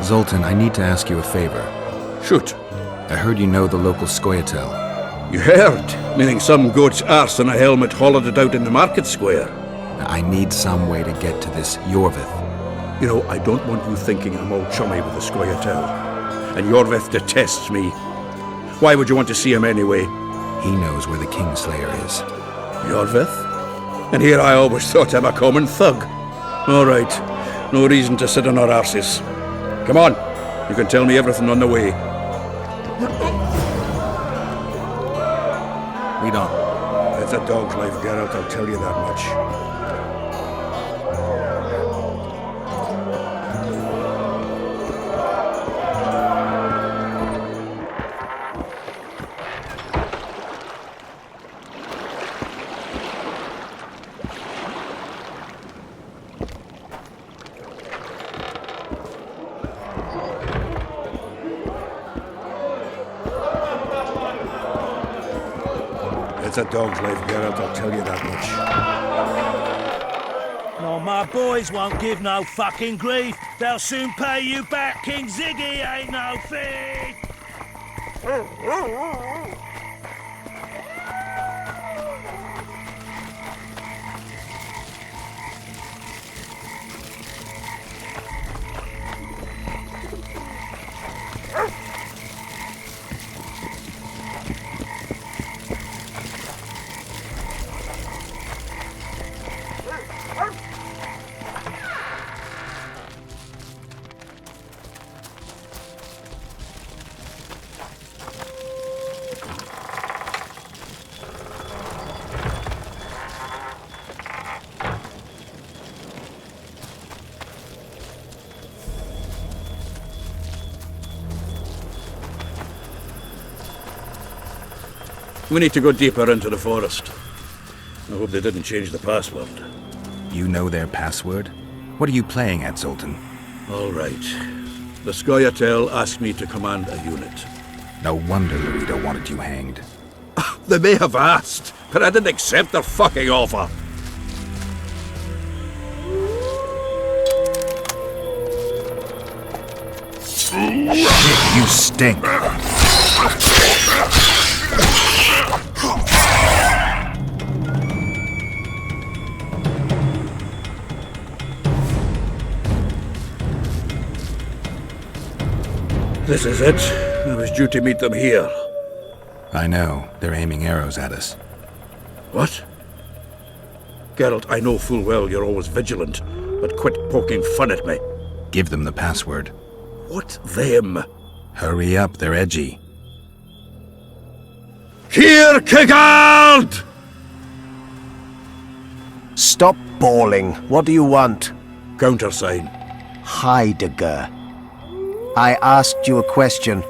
Zoltan, I need to ask you a favor. Shoot. I heard you know the local SCOIATAEL. You heard? Meaning some goat's arse in a helmet hollowed it out in the market square. I need some way to get to this Yorvith. You know, I don't want you thinking I'm all chummy with the SCOIATAEL. And Yorvith detests me. Why would you want to see him anyway? He knows where the Kingslayer is. Yorvith? And here I always thought I'm a common thug. All right. No reason to sit on our arses. Come on. You can tell me everything on the way. Lead on. It's a dog's life, Geralt, I'll tell you that much. It's a dog's life, Geralt, I'll tell you that much. No, my boys won't give no fucking grief. They'll soon pay you back. King Ziggy ain't no thief. We need to go deeper into the forest. I hope they didn't change the password. You know their password? What are you playing at, Zoltan? All right. The SCOIATAEL asked me to command a unit. No wonder Larita wanted you hanged. They may have asked, but I didn't accept their fucking offer. Shit, you stink. This is it. I was due to meet them here. I know. They're aiming arrows at us. What? Geralt, I know full well you're always vigilant, but quit poking fun at me. Give them the password. What them? Hurry up, they're edgy. Here, Kigald! Stop bawling. What do you want? Countersign. Heidegger. I asked you a question.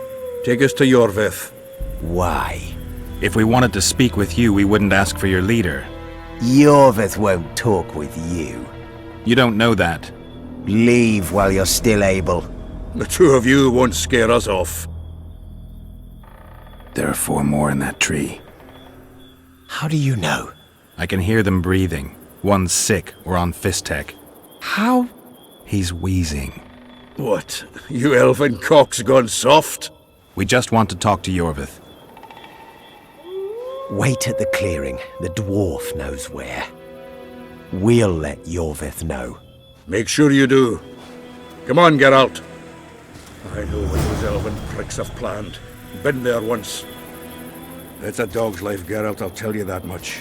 Take us to Yorvith. Why? If we wanted to speak with you, we wouldn't ask for your leader. Yorvith won't talk with you. You don't know that. Leave while you're still able. The two of you won't scare us off. There are 4 more in that tree. How do you know? I can hear them breathing. One's sick or on Fistech. How? He's wheezing. What? You elfin cock's gone soft? We just want to talk to Yorvith. Wait at the clearing. The dwarf knows where. We'll let Yorvith know. Make sure you do. Come on, Geralt. I know what those elven pricks have planned. Been there once. It's a dog's life, Geralt, I'll tell you that much.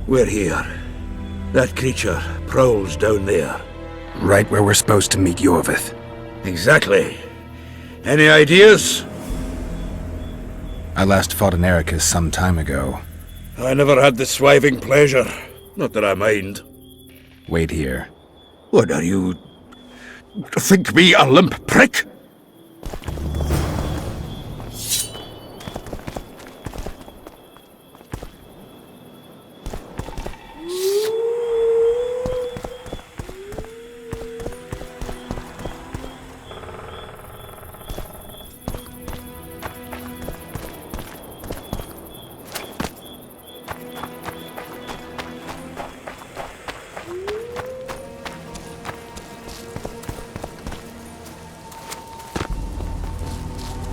We're here. That creature prowls down there. Right where we're supposed to meet Yorvith. Exactly. Any ideas? I last fought an Ericus some time ago. I never had the swiving pleasure. Not that I mind. Wait here. What are you... think me a limp prick?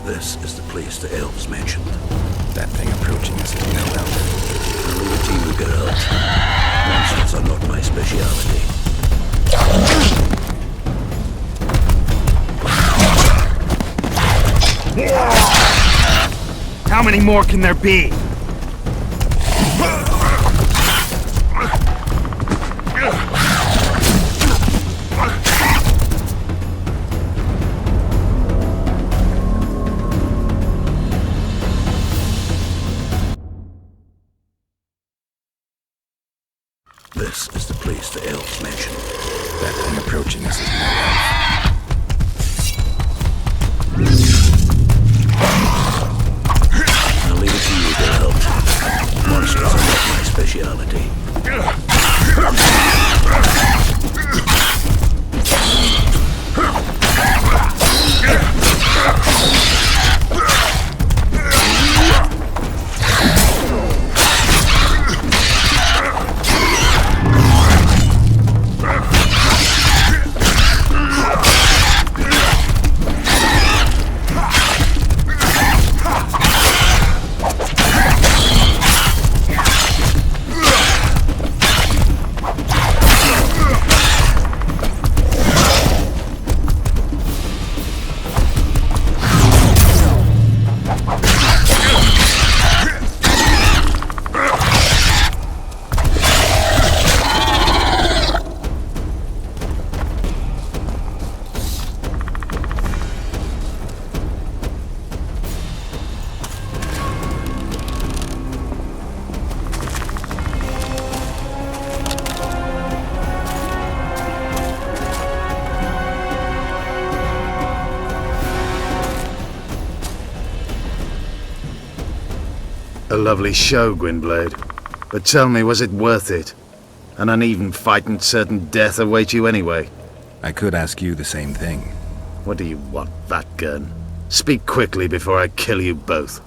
This is the place the elves mentioned. That thing approaching us is no elf. I'll leave it to you, Geralt. Monsters are not my speciality. How many more can there be? This is the place the elves mentioned. That thing approaching us is no elf. I'll leave it to you, Geralt. Monsters are not my speciality. A lovely show, Gwynblade. But tell me, was it worth it? An uneven fight and certain death await you anyway. I could ask you the same thing. What do you want, that gun? Speak quickly before I kill you both.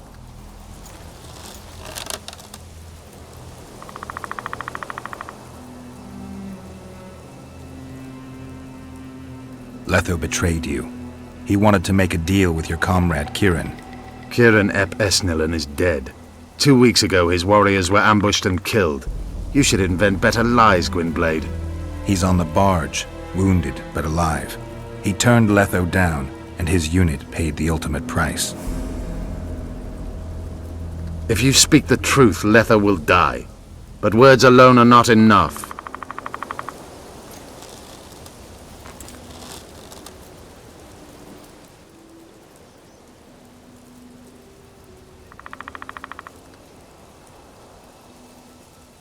Letho betrayed you. He wanted to make a deal with your comrade Kieran. Kieran ep Esnilin is dead. 2 weeks ago, his warriors were ambushed and killed. You should invent better lies, Gwynblade. He's on the barge, wounded but alive. He turned Letho down, and his unit paid the ultimate price. If you speak the truth, Letho will die. But words alone are not enough.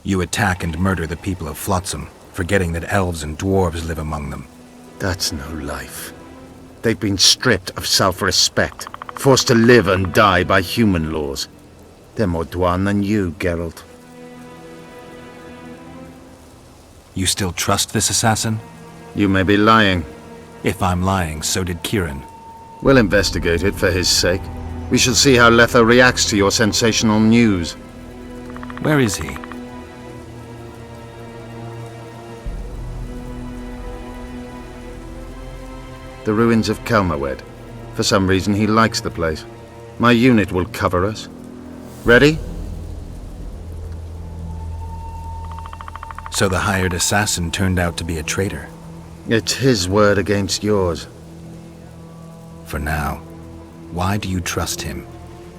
You attack and murder the people of FLOTSAM, forgetting that elves and dwarves live among them. That's no life. They've been stripped of self-respect, forced to live and die by human laws. They're more Dwan than you, Geralt. You still trust this assassin? You may be lying. If I'm lying, so did Kieran. We'll investigate it for his sake. We shall see how Letho reacts to your sensational news. Where is he? The ruins of Kelmawed. For some reason, he likes the place. My unit will cover us. Ready? So the hired assassin turned out to be a traitor. It's his word against yours. For now. Why do you trust him?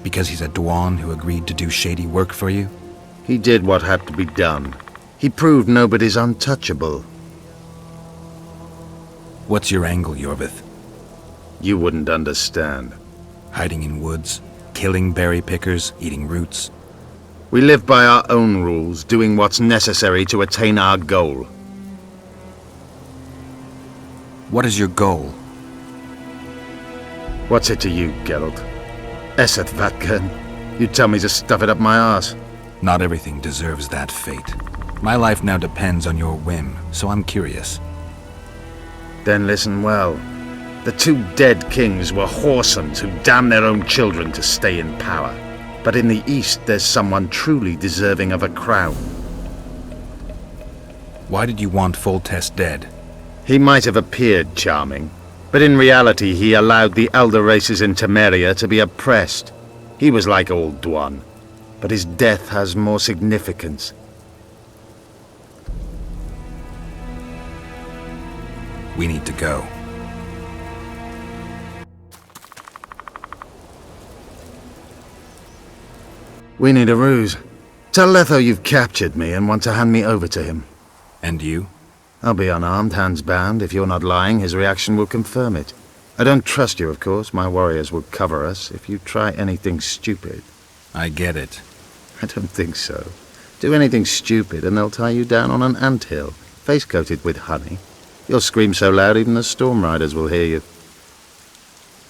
Because he's a Dwan who agreed to do shady work for you? He did what had to be done. He proved nobody's untouchable. What's your angle, Yorvith? You wouldn't understand. Hiding in woods, killing berry pickers, eating roots. We live by our own rules, doing what's necessary to attain our goal. What is your goal? What's it to you, Geralt? Esset Vatgen. You tell me to stuff it up my arse. Not everything deserves that fate. My life now depends on your whim, so I'm curious. Then listen well. The two dead kings were whoresomes who damned their own children to stay in power. But in the East, there's someone truly deserving of a crown. Why did you want Foltest dead? He might have appeared charming, but in reality he allowed the elder races in Temeria to be oppressed. He was like old Dwan, but his death has more significance. We need to go. We need a ruse. Tell Letho you've captured me and want to hand me over to him. And you? I'll be unarmed, hands bound. If you're not lying, his reaction will confirm it. I don't trust you, of course. My warriors will cover us if you try anything stupid. I get it. I don't think so. Do anything stupid and they'll tie you down on an anthill, face-coated with honey. You'll scream so loud even the storm riders will hear you.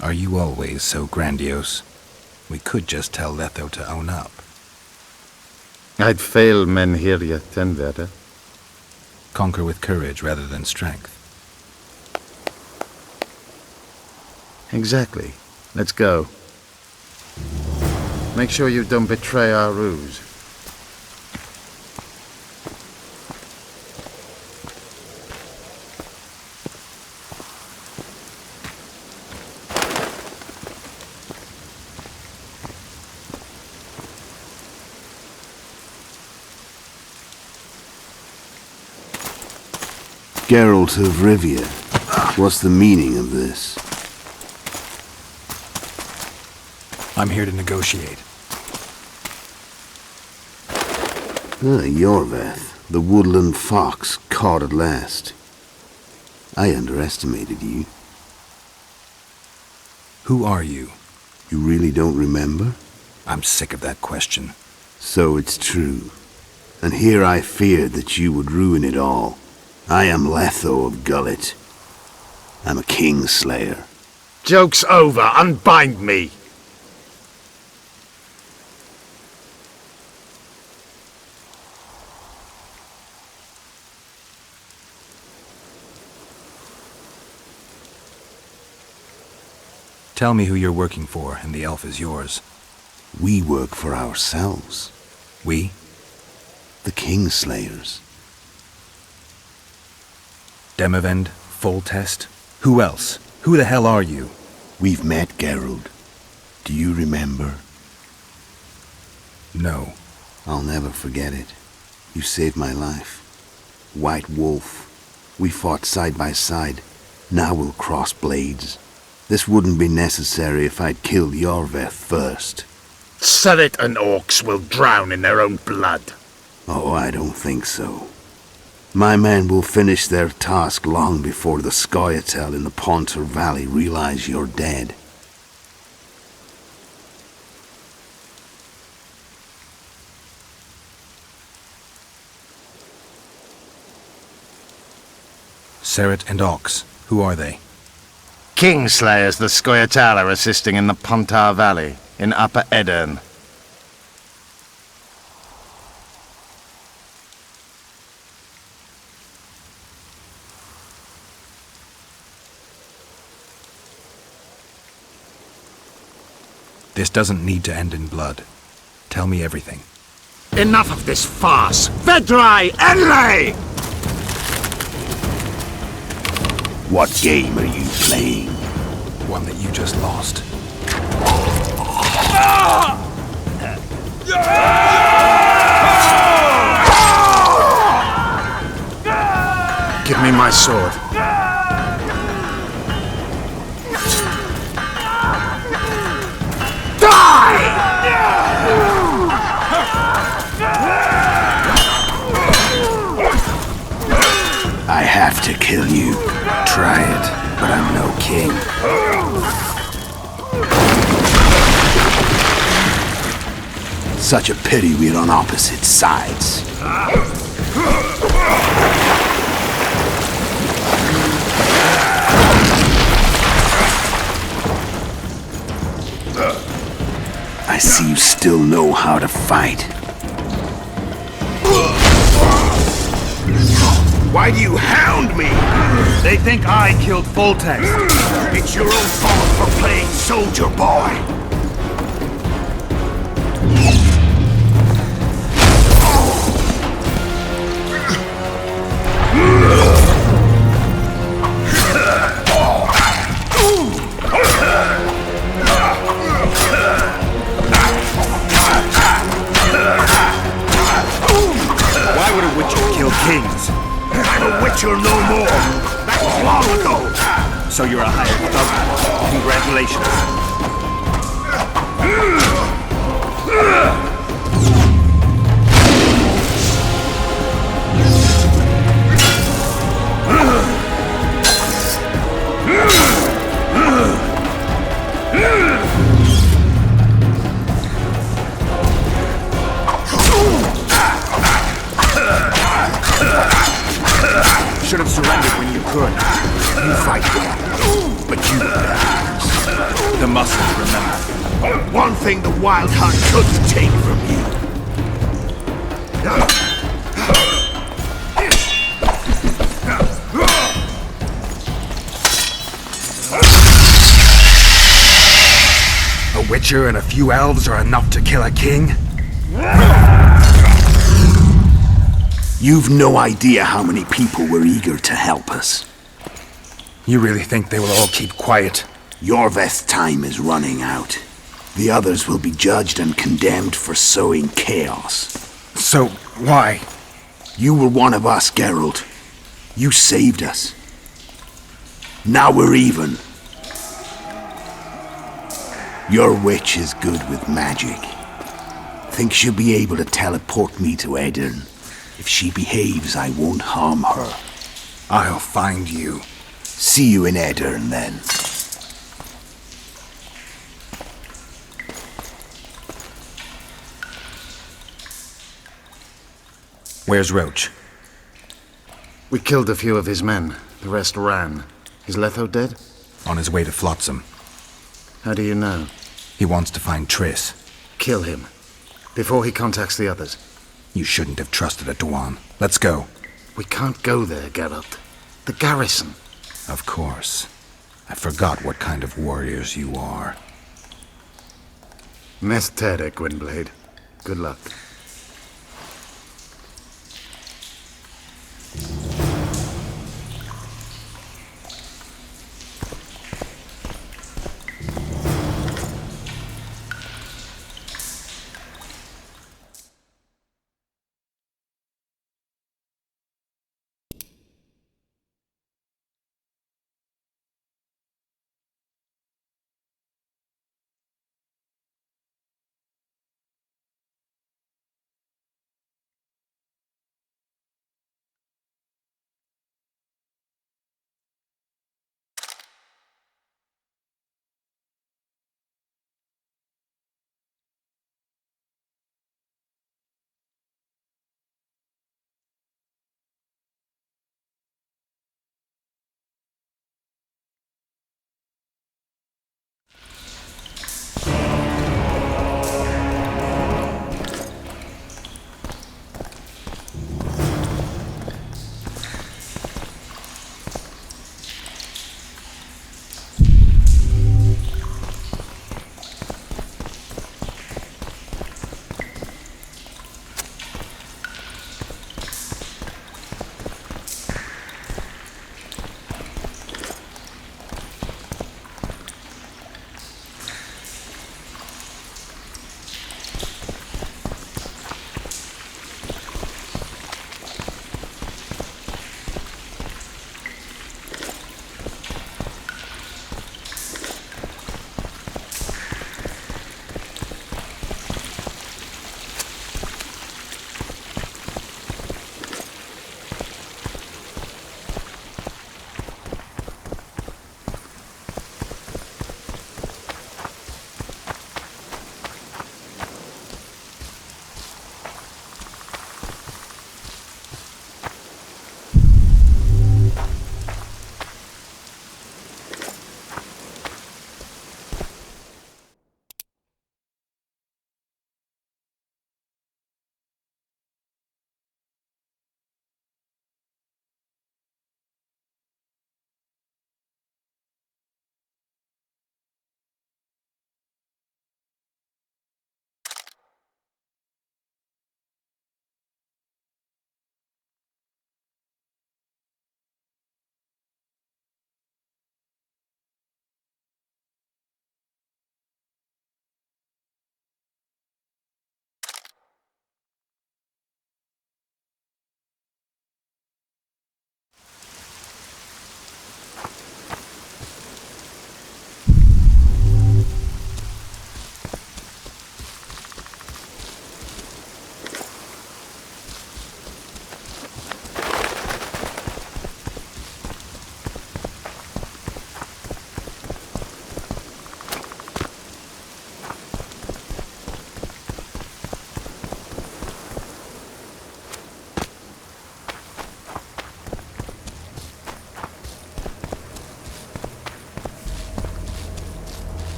Are you always so grandiose? We could just tell Letho to own up. I'd fail Menhirya Tenveda. Conquer with courage rather than strength. Exactly. Let's go. Make sure you don't betray our ruse. Geralt of Rivia, what's the meaning of this? I'm here to negotiate. Yorveth, the woodland fox, caught at last. I underestimated you. Who are you? You really don't remember? I'm sick of that question. So it's true. And here I feared that you would ruin it all. I am Letho of Gullet. I'm a Kingslayer. Joke's over! Unbind me! Tell me who you're working for, and the elf is yours. We work for ourselves. We? The Kingslayers. Demavend? Foltest? Who else? Who the hell are you? We've met, Geralt. Do you remember? No. I'll never forget it. You saved my life. White Wolf. We fought side by side. Now we'll cross blades. This wouldn't be necessary if I'd killed Yorveth first. Surrit and orcs will drown in their own blood. Oh, I don't think so. My men will finish their task long before the SCOIATAEL in the Pontar Valley realize you're dead. Surrit and Ox. Who are they? Kingslayers the SCOIATAEL are assisting in the Pontar Valley, in Upper Edirn. This doesn't need to end in blood. Tell me everything. Enough of this farce! Vedrai Enlay! What game are you playing? One that you just lost. Give me my sword. Die! kill you. Try it. But I'm no king. Such a pity we're on opposite sides. I see you still know how to fight. Why do you hound me? They think I killed Voltex. It's your own fault for playing soldier boy. Why would a witcher kill kings? I'm a witcher no more. That was long ago. So you're a hired thug. Congratulations. Should have surrendered when you could. You fight well, but you rebels. The muscles, remember. One thing the Wild Hunt couldn't take from you. A witcher and a few elves are enough to kill a king? You've no idea how many people were eager to help us. You really think they will all keep quiet? Yorveth's time is running out. The others will be judged and condemned for sowing chaos. So, why? You were one of us, Geralt. You saved us. Now we're even. Your witch is good with magic. Think she'll be able to teleport me to Edirn. If she behaves, I won't harm her. I'll find you. See you in Edirn, then. Where's Roche? We killed a few of his men. The rest ran. Is Letho dead? On his way to FLOTSAM. How do you know? He wants to find Triss. Kill him. Before he contacts the others. You shouldn't have trusted a Dwan. Let's go. We can't go there, Geralt. The garrison. Of course. I forgot what kind of warriors you are. Mestere, Gwynblade. Good luck.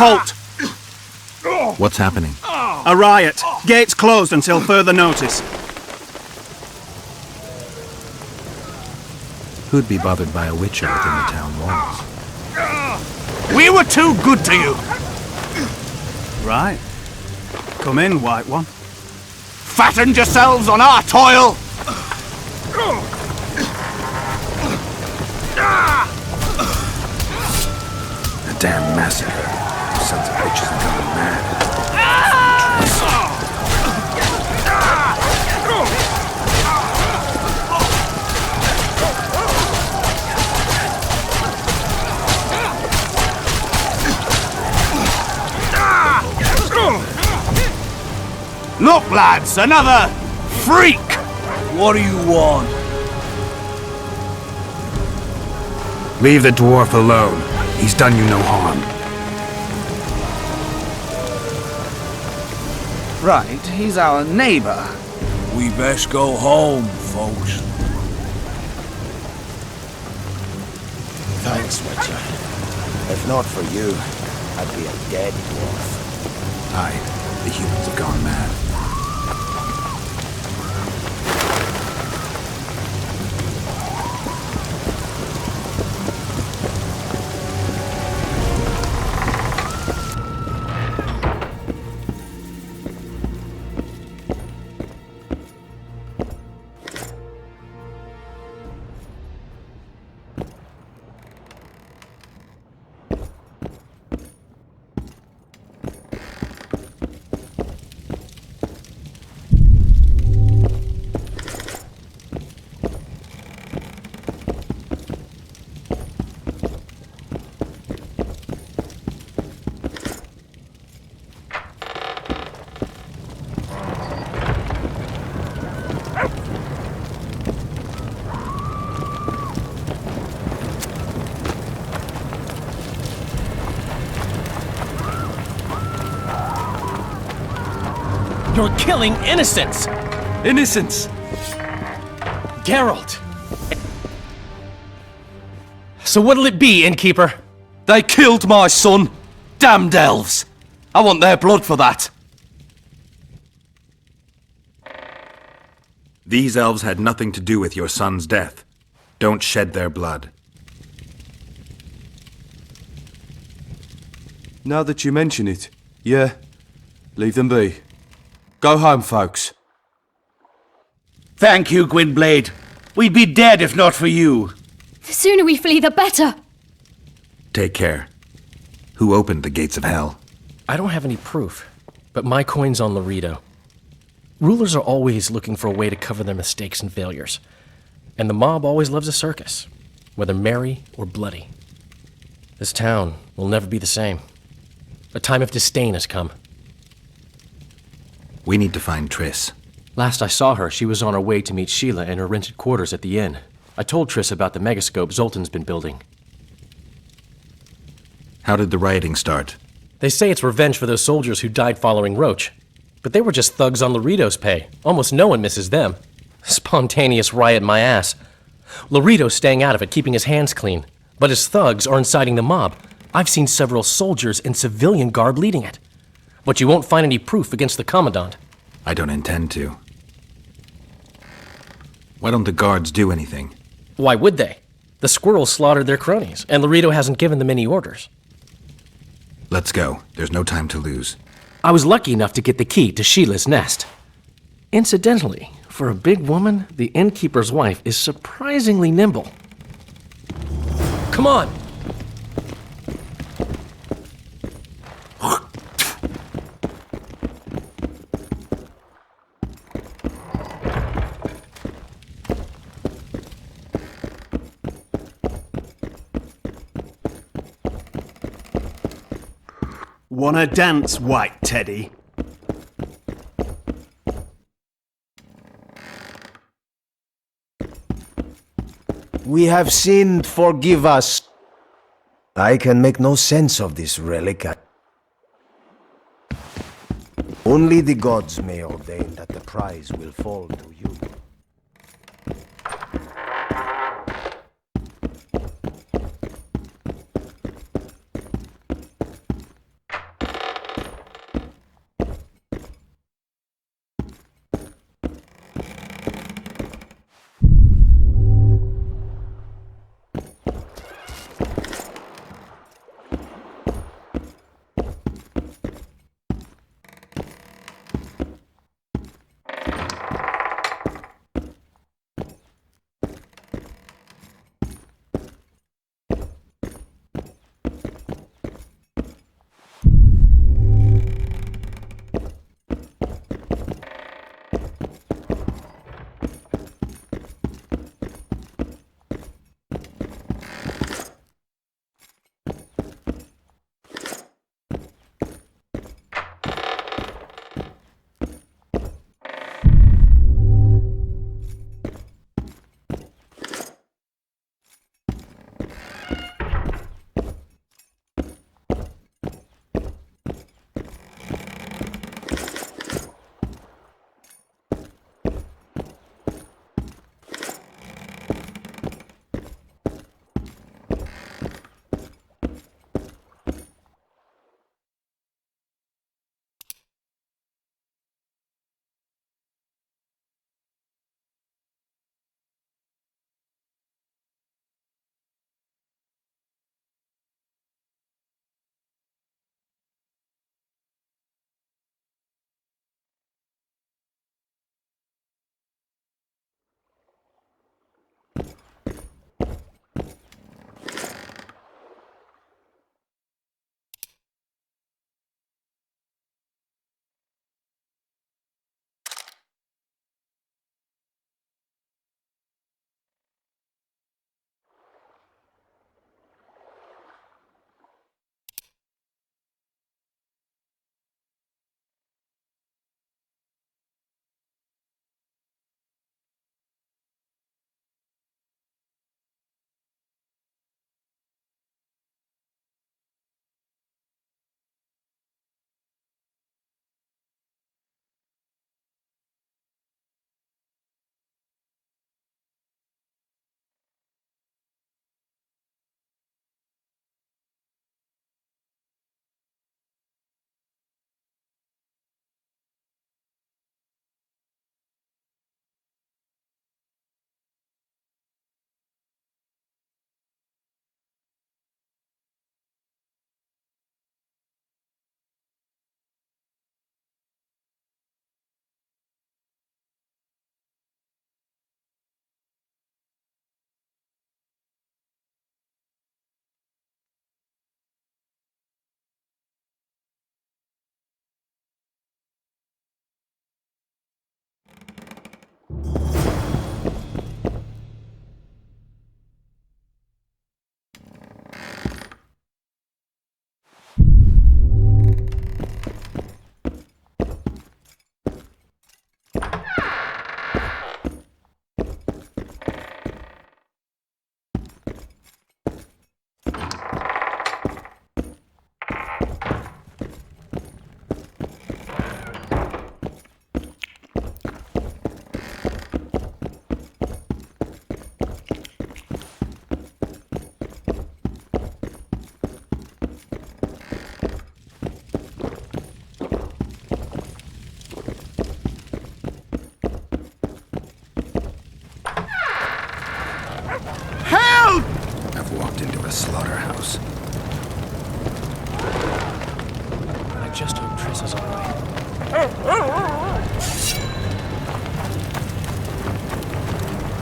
Halt! What's happening? A riot. Gates closed until further notice. Who'd be bothered by a witcher within the town walls? We were too good to you. Right. Come in, White One. Fattened yourselves on our toil! A damn massacre. You sons of bitches have gone mad. Look, lads, another freak! What do you want? Leave the dwarf alone. He's done you no harm. Right, he's our neighbor. We best go home, folks. Thanks, Witcher. If not for you, I'd be a dead dwarf. Aye, the humans have gone mad. You're killing innocents! Innocents! Geralt! So what'll it be, innkeeper? They killed my son! Damned elves! I want their blood for that! These elves had nothing to do with your son's death. Don't shed their blood. Now that you mention it, yeah, leave them be. Go home, folks. Thank you, Gwynblade. We'd be dead if not for you. The sooner we flee, the better. Take care. Who opened the gates of hell? I don't have any proof, but my coin's on Laredo. Rulers are always looking for a way to cover their mistakes and failures. And the mob always loves a circus, whether merry or bloody. This town will never be the same. A time of disdain has come. We need to find Triss. Last I saw her, she was on her way to meet Sheila in her rented quarters at the inn. I told Triss about the megascope Zoltan's been building. How did the rioting start? They say it's revenge for those soldiers who died following Roche. But they were just thugs on Laredo's pay. Almost no one misses them. Spontaneous riot my ass. Laredo's staying out of it, keeping his hands clean. But his thugs are inciting the mob. I've seen several soldiers in civilian garb leading it. But you won't find any proof against the Commandant. I don't intend to. Why don't the guards do anything? Why would they? The squirrels slaughtered their cronies, and Laredo hasn't given them any orders. Let's go. There's no time to lose. I was lucky enough to get the key to Sheila's nest. Incidentally, for a big woman, the innkeeper's wife is surprisingly nimble. Come on! Wanna dance, White Teddy? We have sinned, forgive us. I can make no sense of this relic. Only the gods may ordain that the prize will fall to you.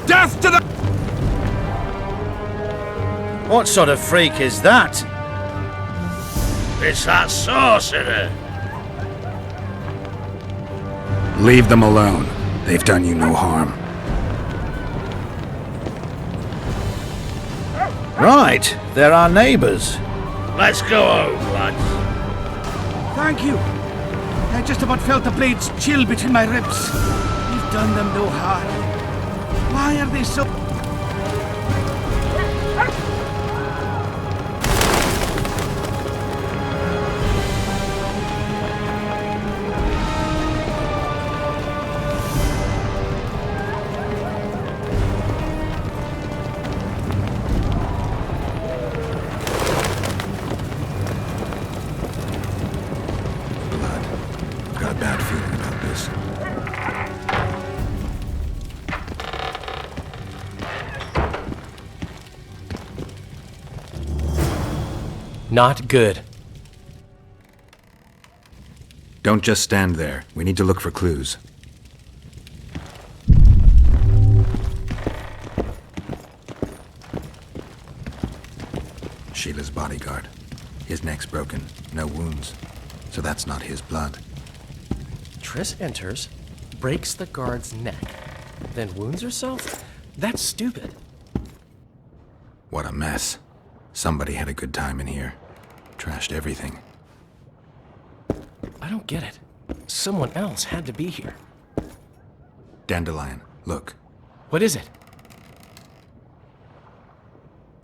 Death to the... What sort of freak is that? It's that sorcerer. Leave them alone. They've done you no harm. Right, they're our neighbours. Let's go home, lads. Thank you. I just about felt the blades chill between my ribs. We've done them no harm. Why are they so... Got a bad feeling about this. Not good. Don't just stand there. We need to look for clues. Sheila's bodyguard. His neck's broken. No wounds. So that's not his blood. Triss enters, breaks the guard's neck, then wounds herself? That's stupid. What a mess. Somebody had a good time in here. Trashed everything. I don't get it. Someone else had to be here. Dandelion, look. What is it?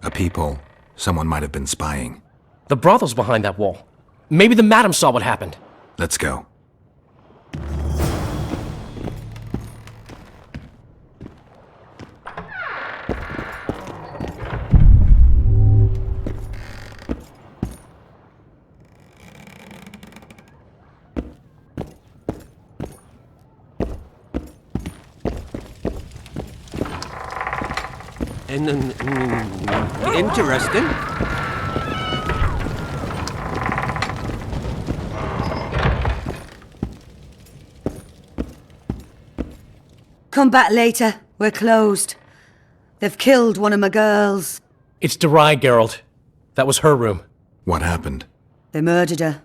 A peephole. Someone might have been spying. The brothel's behind that wall. Maybe the madam saw what happened. Let's go. Interesting. Come back later. We're closed. They've killed one of my girls. It's Derai, Geralt. That was her room. What happened? They murdered her.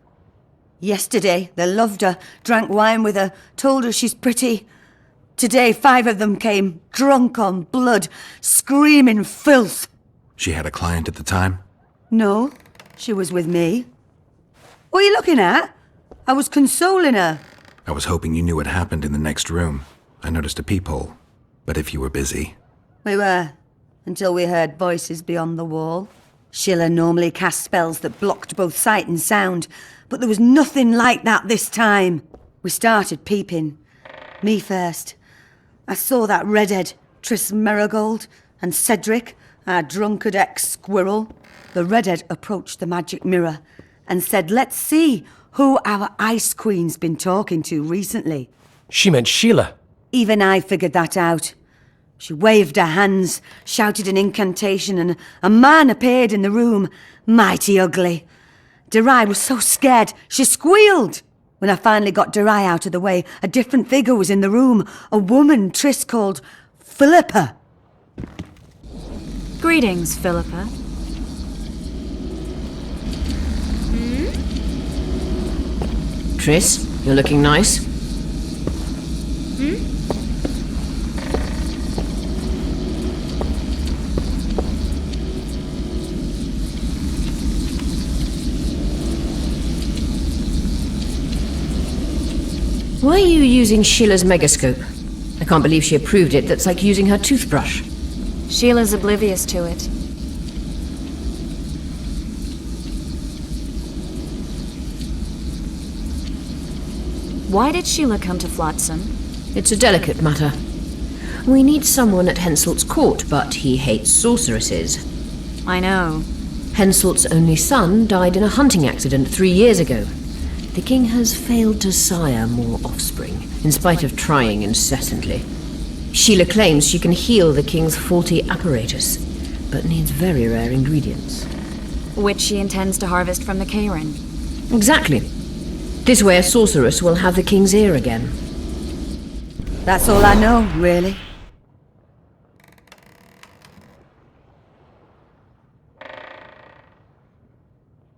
Yesterday, they loved her, drank wine with her, told her she's pretty. Today, 5 of them came, drunk on blood, screaming filth. She had a client at the time? No, she was with me. What are you looking at? I was consoling her. I was hoping you knew what happened in the next room. I noticed a peephole. But if you were busy... We were, until we heard voices beyond the wall. Sheila normally cast spells that blocked both sight and sound, but there was nothing like that this time. We started peeping. Me first. I saw that redhead, TRISS MERIGOLD, and Cedric, our drunkard ex-squirrel. The redhead approached the magic mirror and said, let's see who our Ice Queen's been talking to recently. She meant Sheila. Even I figured that out. She waved her hands, shouted an incantation, and a man appeared in the room, mighty ugly. Derai was so scared, she squealed. When I finally got Derai out of the way, a different figure was in the room, a woman Triss called Philippa. Greetings, Philippa. Triss, you're looking nice. Why are you using Sheila's megascope? I can't believe she approved it. That's like using her toothbrush. Sheila's oblivious to it. Why did Sheila come to Flotsam? It's a delicate matter. We need someone at Henselt's court, but he hates sorceresses. I know. Henselt's only son died in a hunting accident 3 years ago. The king has failed to sire more offspring, in spite of trying incessantly. Sheila claims she can heal the king's faulty apparatus, but needs very rare ingredients. Which she intends to harvest from the Cairn. Exactly. This way a sorceress will have the king's ear again. That's all I know, really.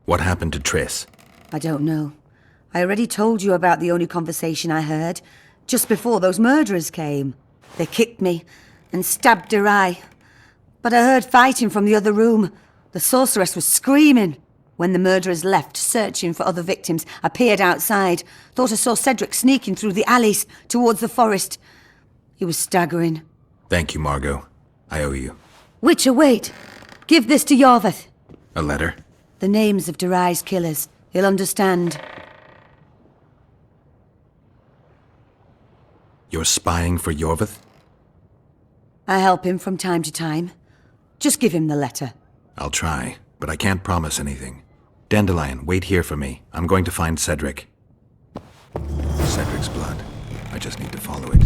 What happened to Triss? I don't know. I already told you about the only conversation I heard, just before those murderers came. They kicked me and stabbed her eye. But I heard fighting from the other room. The sorceress was screaming. When the murderers left, searching for other victims, I peered outside. Thought I saw Cedric sneaking through the alleys towards the forest. He was staggering. Thank you, Margot. I owe you. Witcher, wait. Give this to Yorveth. A letter? The names of Derai's killers. He'll understand. You're spying for Yorveth? I help him from time to time. Just give him the letter. I'll try, but I can't promise anything. Dandelion, wait here for me. I'm going to find Cedric. Cedric's blood. I just need to follow it.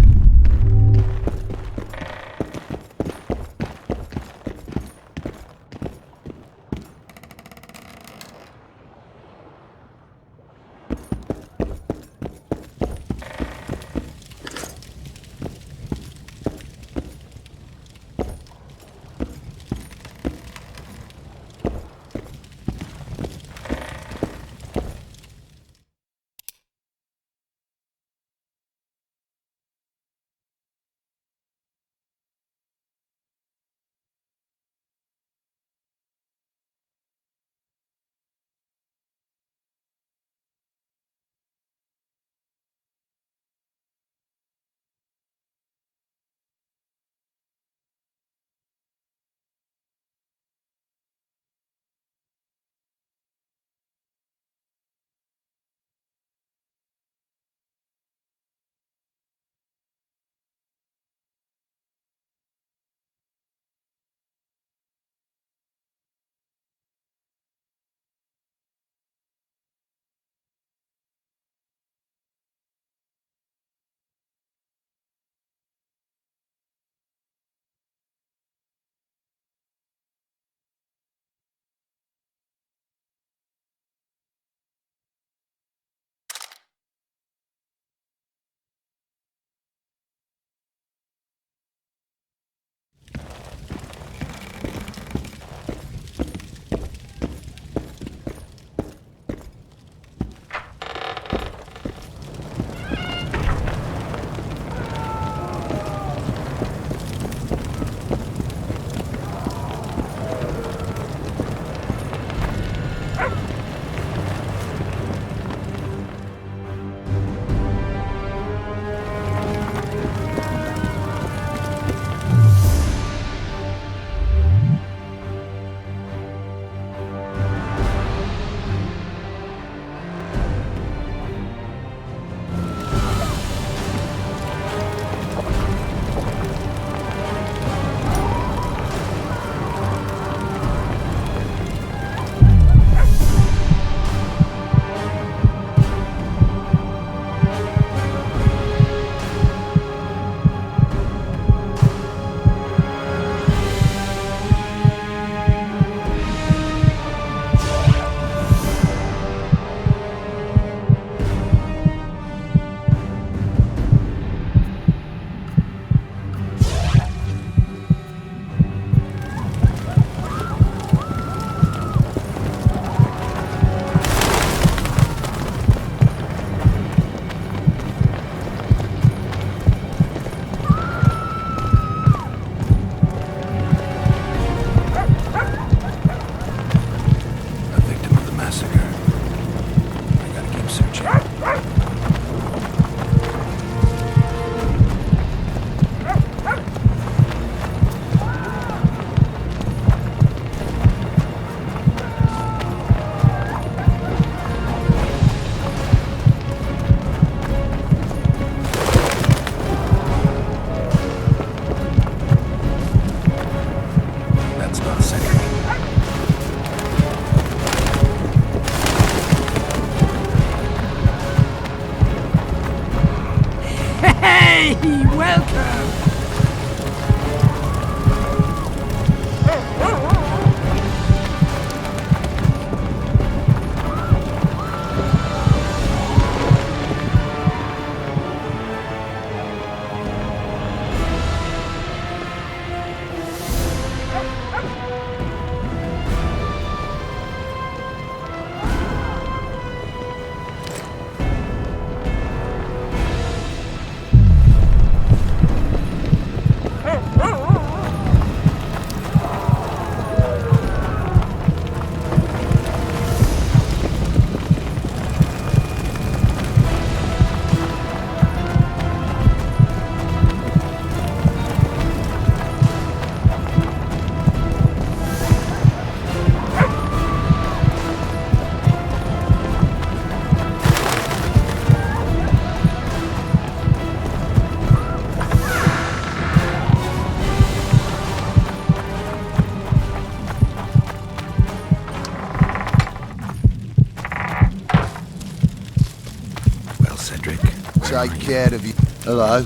take care of you. Hello.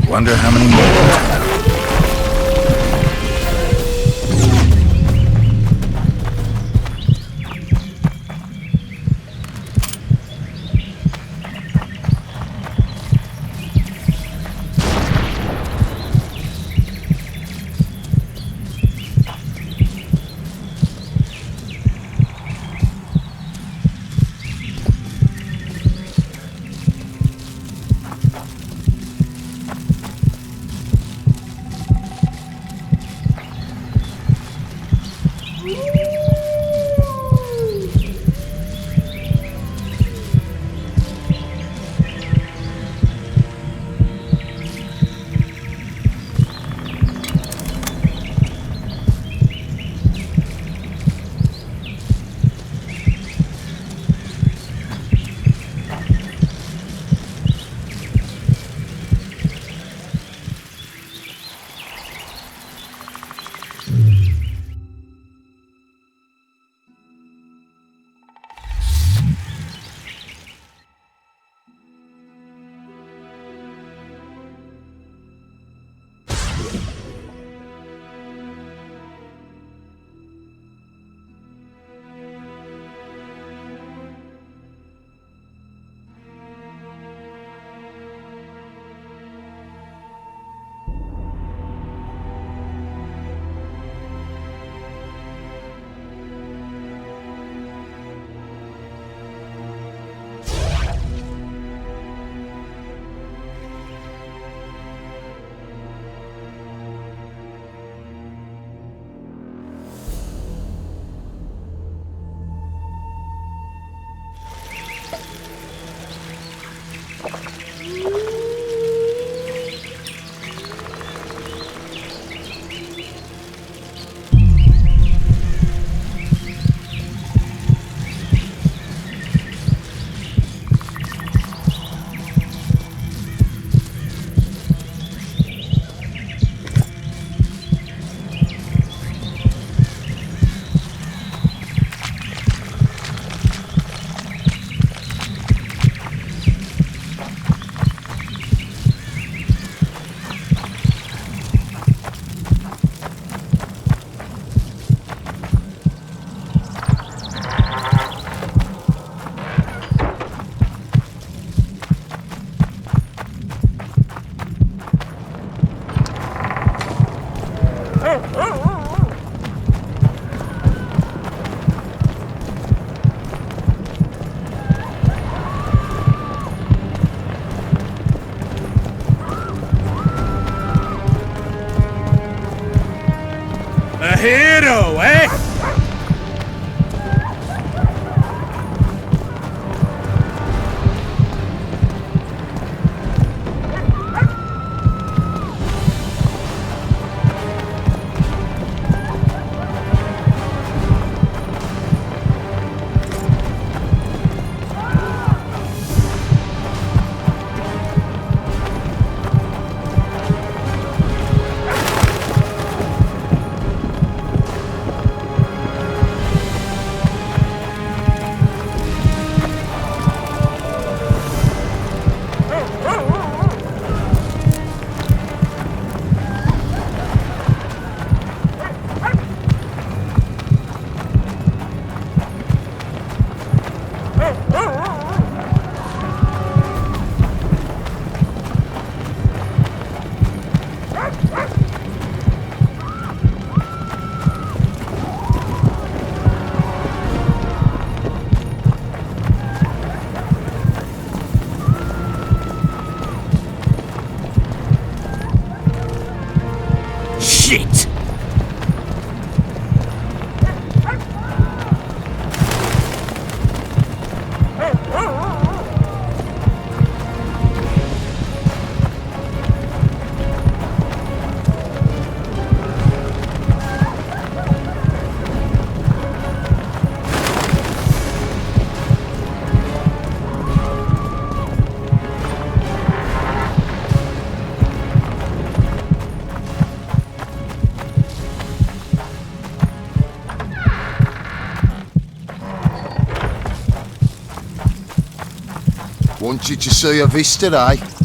Wonder how many more. hero, eh? Shit! Wanted to see a vista, eh?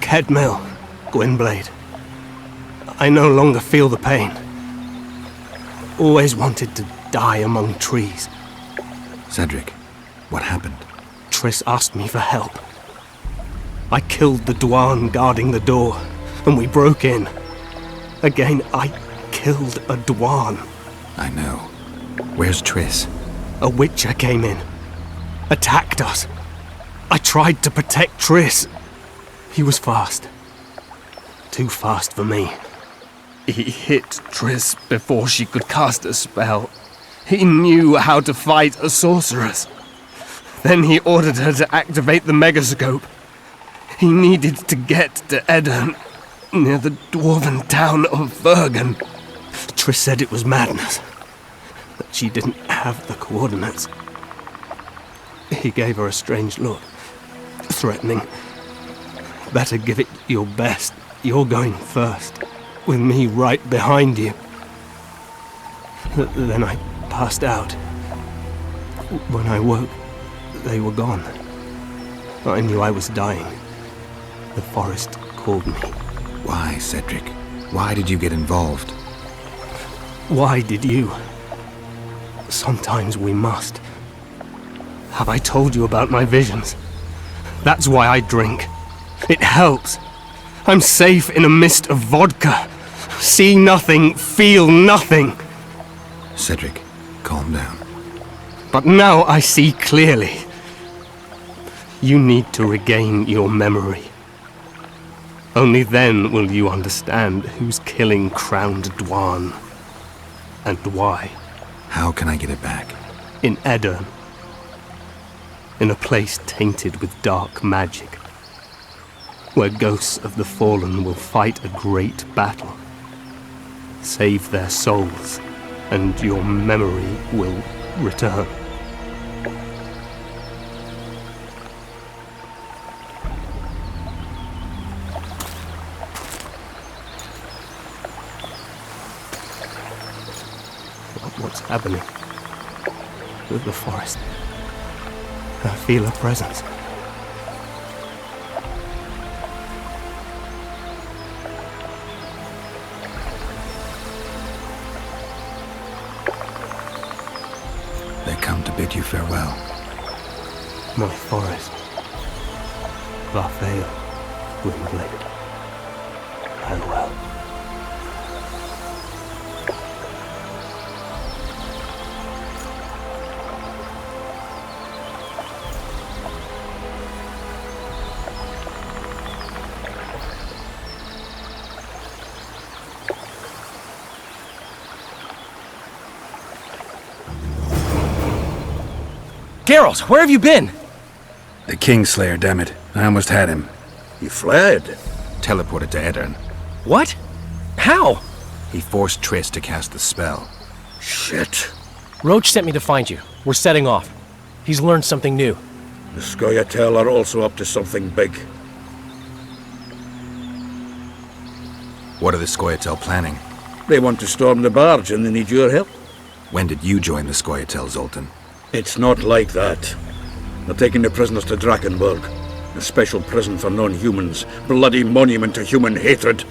Rockhead Mill, Gwynblade. I no longer feel the pain. Always wanted to die among trees. Cedric, what happened? Triss asked me for help. I killed the Dwan guarding the door, and we broke in. Again, I killed a Dwan. I know. Where's Triss? A Witcher came in, attacked us. I tried to protect Triss. He was fast. Too fast for me. He hit Triss before she could cast a spell. He knew how to fight a sorceress. Then he ordered her to activate the megascope. He needed to get to Edirn, near the dwarven town of Vergen. Triss said it was madness, that she didn't have the coordinates. He gave her a strange look, threatening. Better give it your best. You're going first, with me right behind you. Then I passed out. When I woke, they were gone. I knew I was dying. The forest called me. Why, Cedric? Why did you get involved? Why did you? Sometimes we must. Have I told you about my visions? That's why I drink. It helps. I'm safe in a mist of vodka. See nothing, feel nothing. Cedric, calm down. But now I see clearly. You need to regain your memory. Only then will you understand who's killing Crowned Dwan. And why. How can I get it back? In Edirn. In a place tainted with dark magic. Where ghosts of the fallen will fight a great battle. Save their souls, and your memory will return. What's happening? With the forest. I feel a presence. They come to bid you farewell. My forest. Raphael, Gwynblade. Farewell. Geralt, where have you been? The Kingslayer, damn it. I almost had him. He fled. Teleported to Edirn. What? How? He forced Triss to cast the spell. Shit. Roche sent me to find you. We're setting off. He's learned something new. The SCOIATAEL are also up to something big. What are the SCOIATAEL planning? They want to storm the barge and they need your help. When did you join the SCOIATAEL, Zoltan? It's not like that. They're taking the prisoners to Drakenburg. A special prison for non-humans. Bloody monument to human hatred.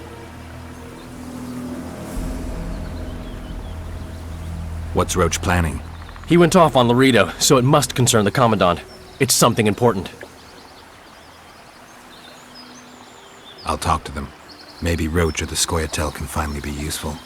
What's Roche planning? He went off on Laredo, so it must concern the Commandant. It's something important. I'll talk to them. Maybe Roche or the SCOIATAEL can finally be useful.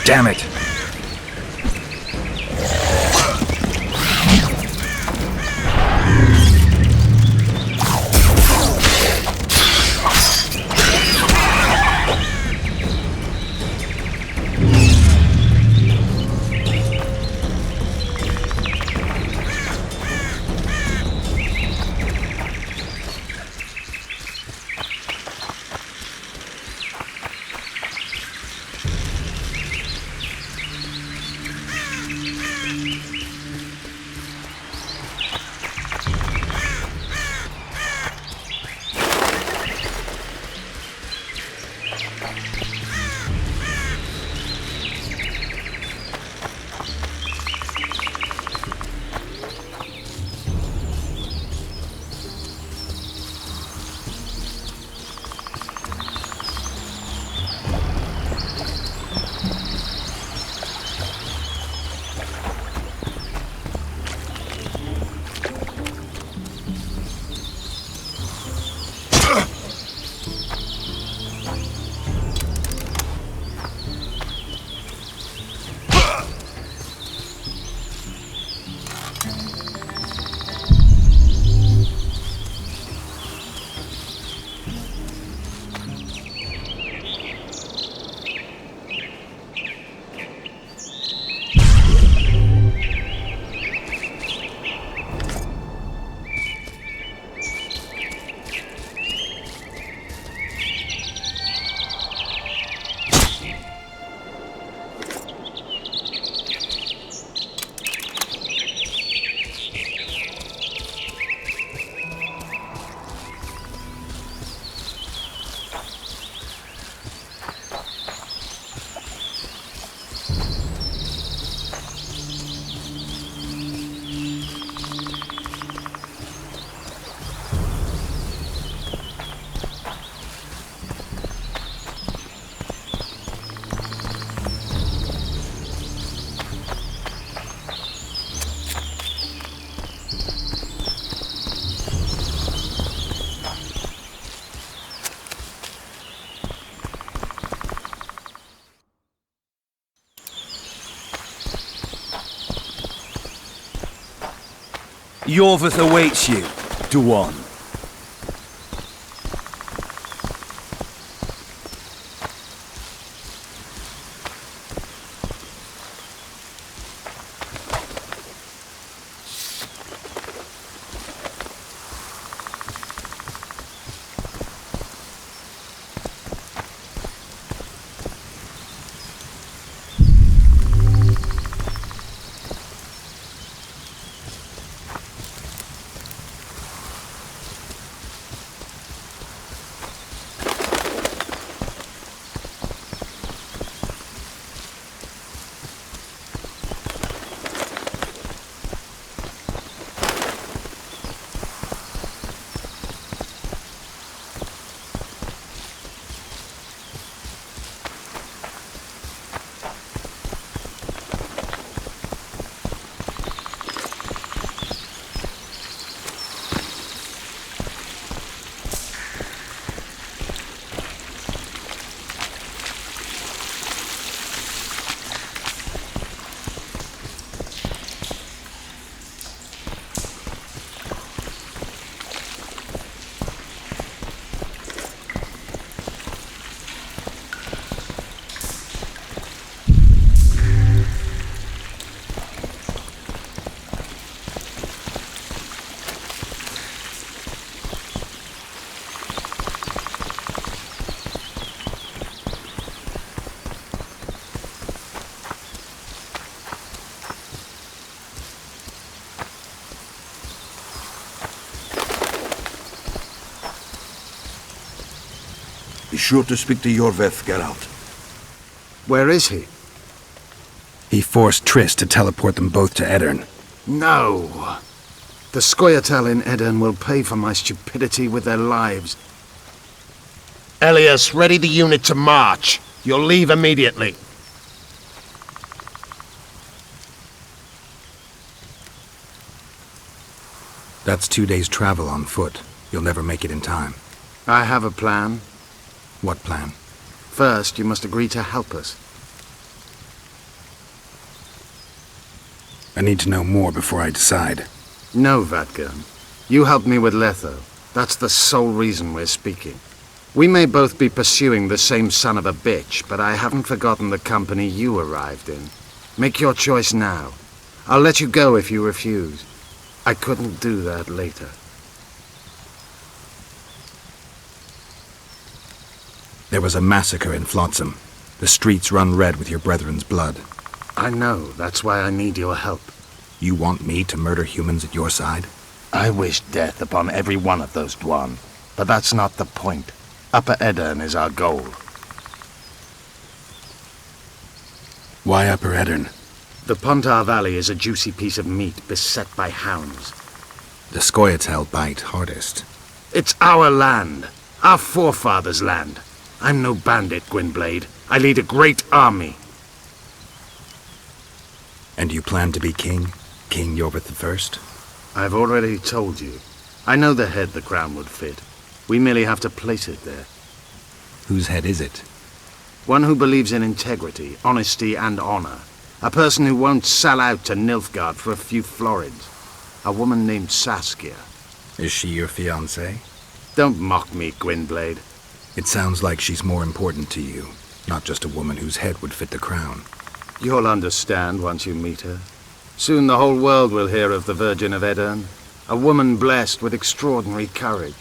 Damn it! Yorvith awaits you, Duan. Be sure to speak to Yorvith, Geralt. Where is he? He forced TRISS to teleport them both to Edirn. No. The SCOIATAEL in Edirn will pay for my stupidity with their lives. Elias, ready the unit to march. You'll leave immediately. That's 2 days' travel on foot. You'll never make it in time. I have a plan. What plan? First, you must agree to help us. I need to know more before I decide. No, Vatgun. You helped me with Letho. That's the sole reason we're speaking. We may both be pursuing the same son of a bitch, but I haven't forgotten the company you arrived in. Make your choice now. I'll let you go if you refuse. I couldn't do that later. There was a massacre in FLOTSAM. The streets run red with your brethren's blood. I know. That's why I need your help. You want me to murder humans at your side? I wish death upon every one of those Dwan. But that's not the point. Upper Edirne is our goal. Why Upper Edirne? The Pontar Valley is a juicy piece of meat beset by hounds. The SCOIATAEL bite hardest. It's our land. Our forefathers' land. I'm no bandit, Gwynblade. I lead a great army. And you plan to be king? King Yorvith I? I've already told you. I know the head the crown would fit. We merely have to place it there. Whose head is it? One who believes in integrity, honesty, and honor. A person who won't sell out to Nilfgaard for a few florids. A woman named Saskia. Is she your fiancée? Don't mock me, Gwynblade. It sounds like she's more important to you, not just a woman whose head would fit the crown. You'll understand once you meet her. Soon the whole world will hear of the Virgin of Edirne, a woman blessed with extraordinary courage.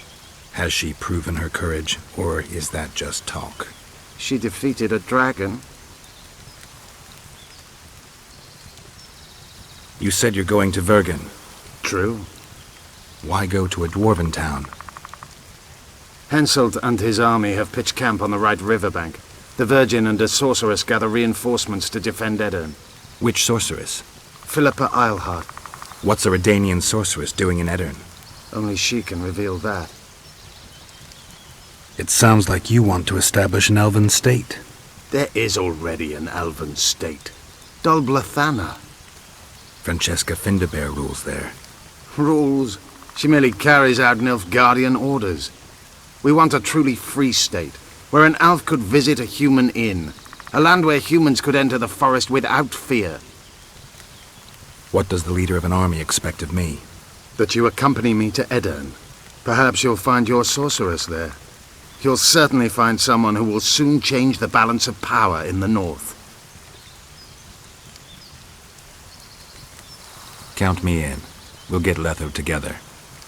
Has she proven her courage, or is that just talk? She defeated a dragon. You said you're going to Vergen. True. Why go to a dwarven town? Henselt and his army have pitched camp on the right riverbank. The Virgin and a sorceress gather reinforcements to defend Edirne. Which sorceress? Philippa Eilhart. What's a Redanian sorceress doing in Edirne? Only she can reveal that. It sounds like you want to establish an elven state. There is already an elven state. Dol Blathanna. Francesca Findabair rules there. Rules? She merely carries out Nilfgaardian orders. We want a truly free state, where an elf could visit a human inn. A land where humans could enter the forest without fear. What does the leader of an army expect of me? That you accompany me to Edirne. Perhaps you'll find your sorceress there. You'll certainly find someone who will soon change the balance of power in the north. Count me in. We'll get Letho together.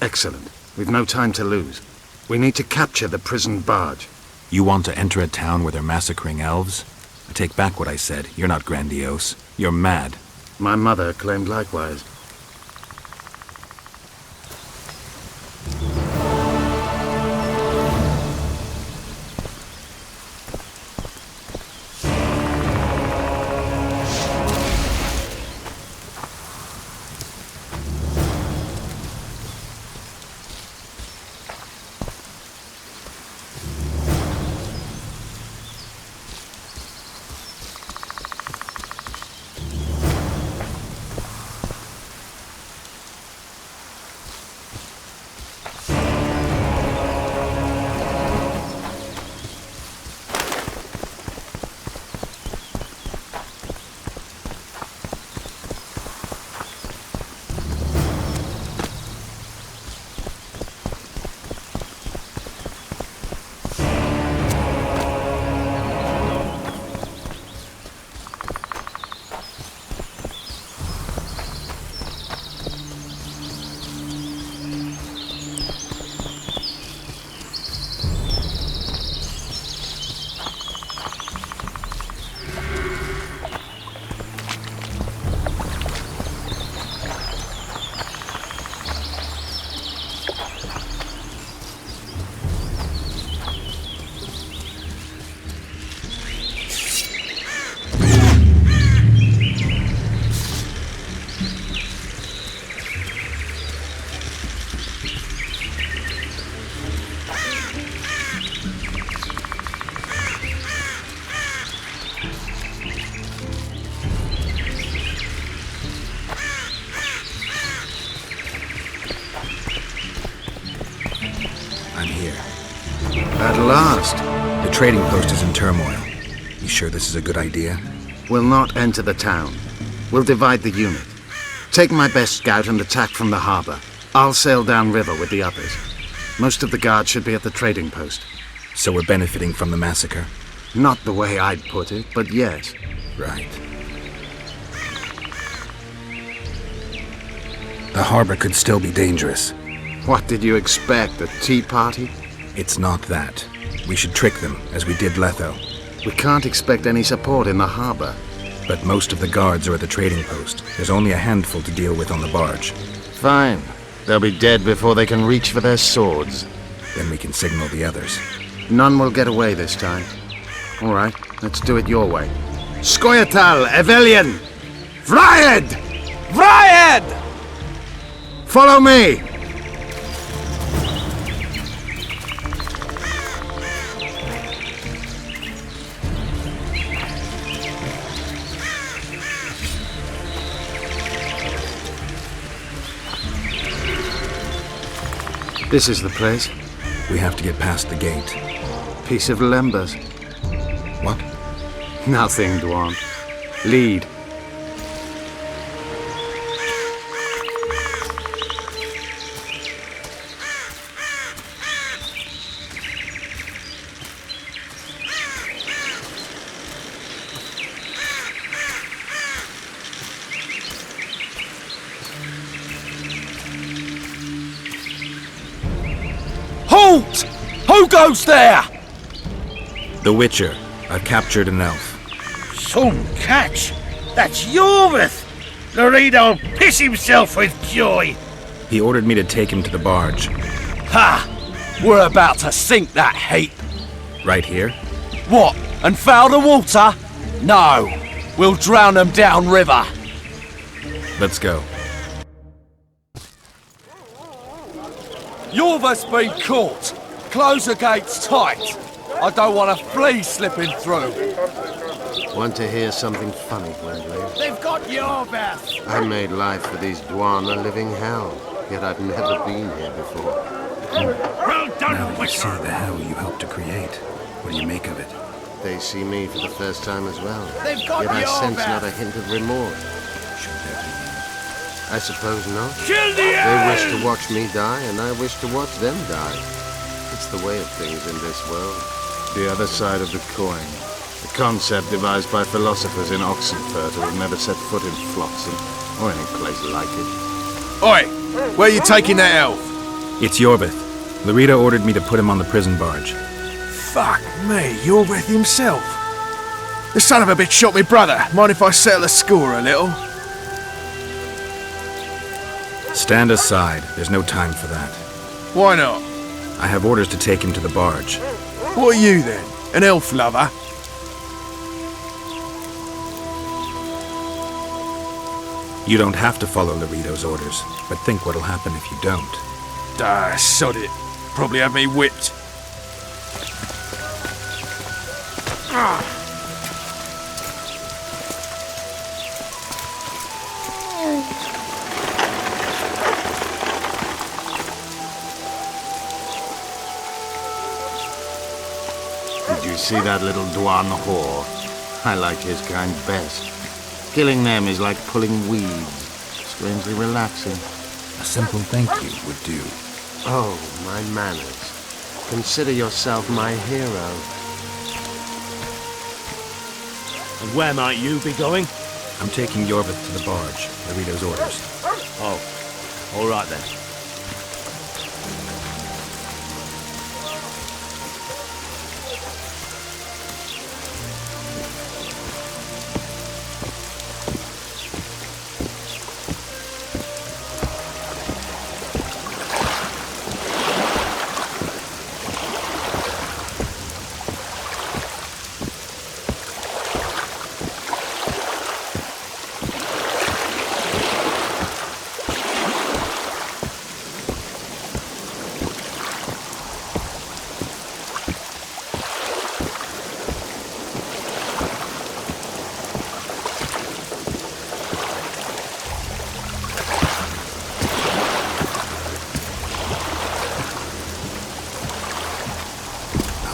Excellent. We've no time to lose. We need to capture the prison barge. You want to enter a town where they're massacring elves? I take back what I said. You're not grandiose. You're mad. My mother claimed likewise. At last. The trading post is in turmoil. You sure this is a good idea? We'll not enter the town. We'll divide the unit. Take my best scout and attack from the harbor. I'll sail downriver with the others. Most of the guards should be at the trading post. So we're benefiting from the massacre? Not the way I'd put it, but yes. Right. The harbor could still be dangerous. What did you expect, a tea party? It's not that. We should trick them, as we did Letho. We can't expect any support in the harbor. But most of the guards are at the trading post. There's only a handful to deal with on the barge. Fine. They'll be dead before they can reach for their swords. Then we can signal the others. None will get away this time. All right, let's do it your way. SCOIATAEL, Evelian! Vryed! Vryed! Follow me! This is the place. We have to get past the gate. Piece of Lembas. What? Nothing, Dwan. Lead. Halt! Who goes there? The Witcher. I've captured an elf. Some catch! That's Yorvith! Loredo'll piss himself with joy! He ordered me to take him to the barge. Ha! We're about to sink that heap! Right here? What, and foul the water? No! We'll drown them downriver! Let's go. Yorvith's been caught! Close the gates tight! I don't want a flea slipping through! Want to hear something funny, Gwendolyn? They've got Yorvith! I made life for these Dwan a living hell, yet I've never been here before. Well done, Now that you see the hell you helped to create, what do you make of it? They see me for the first time as well. They've got Yet I sense Yorvith. not a hint of remorse. Should there be? I suppose not. Kill the They wish to watch me die, and I wish to watch them die. It's the way of things in this world. The other side of the coin. The concept devised by philosophers in Oxenfurt who have never set foot in Flotsam, or any place like it. Oi! Where you taking that elf? It's Yorvith. Larita ordered me to put him on the prison barge. Fuck me, Yorvith himself. The son of a bitch shot me brother. Mind if I settle the score a little? Stand aside. There's no time for that. Why not? I have orders to take him to the barge. What are you then? An elf lover? You don't have to follow Laredo's orders, but think what'll happen if you don't. Ah, sod it. Probably have me whipped. Did you see that little Dwan whore? I like his kind best. Killing them is like pulling weeds. Strangely relaxing. A simple thank you would do. Oh, my manners. Consider yourself my hero. And where might you be going? I'm taking Yorvith to the barge. Laredo's orders. Oh, all right then.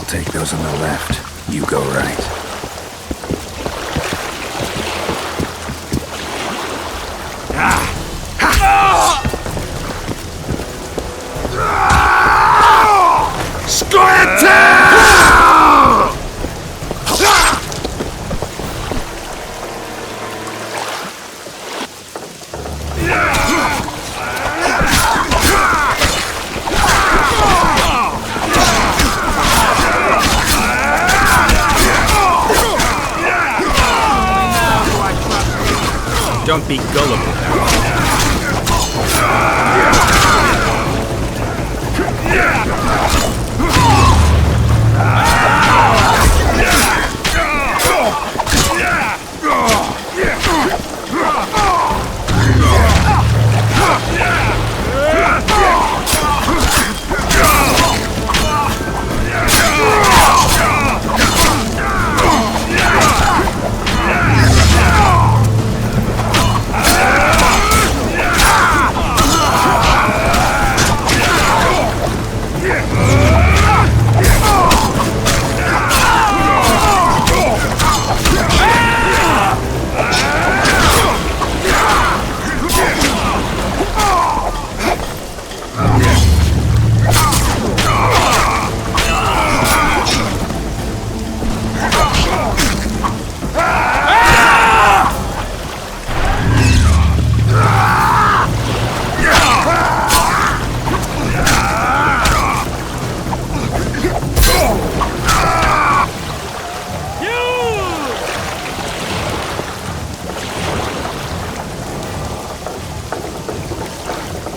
Take those on the left. You go right. Ah! Don't be gullible.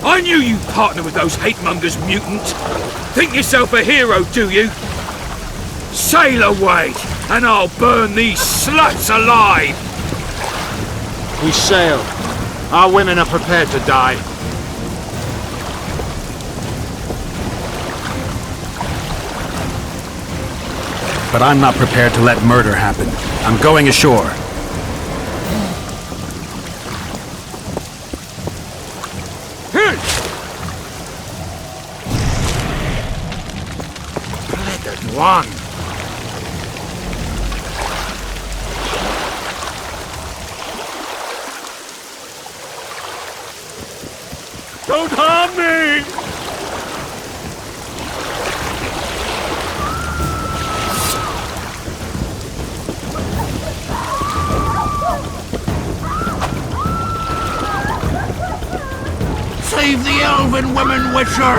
I knew you'd partner with those hate-mongers, mutant. Think yourself a hero, do you? Sail away, and I'll burn these sluts alive! We sail. Our women are prepared to die. But I'm not prepared to let murder happen. I'm going ashore. One. Don't harm me! Save the elven women, Witcher!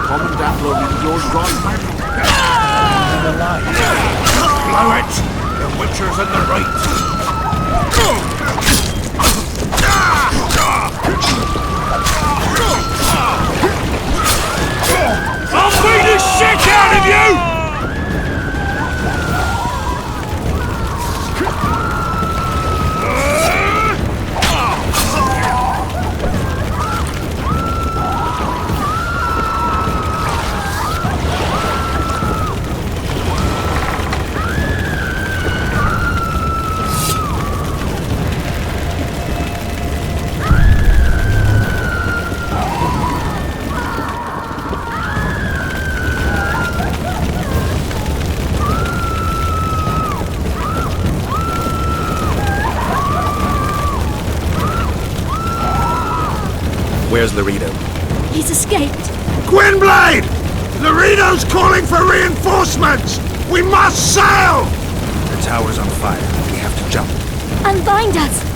Commandant Lorindor's right. Blow it! The Witcher's in the right! I'll beat the shit out of you! Where's Laredo? He's escaped. Gwynblade! Laredo's calling for reinforcements! We must sail! The tower's on fire. We have to jump. Unbind us!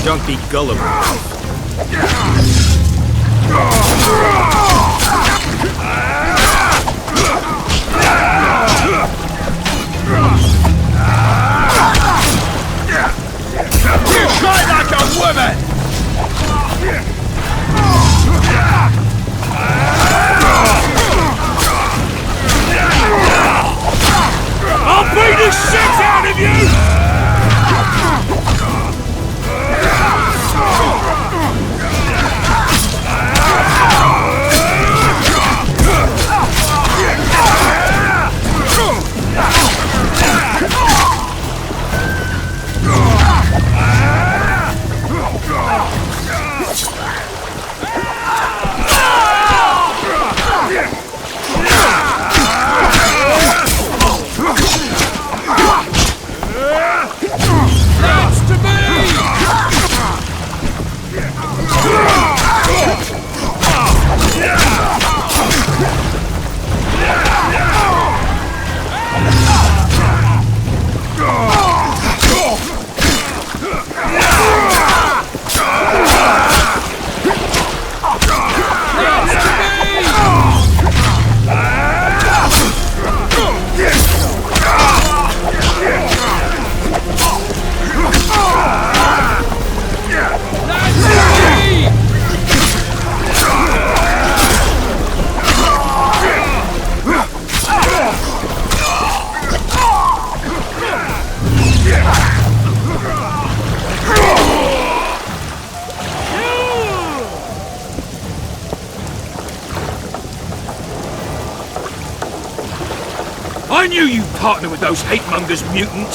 Don't be gullible. You cry like a woman! I'll beat the shit out of you! I knew you'd partner with those hate-mongers, mutant.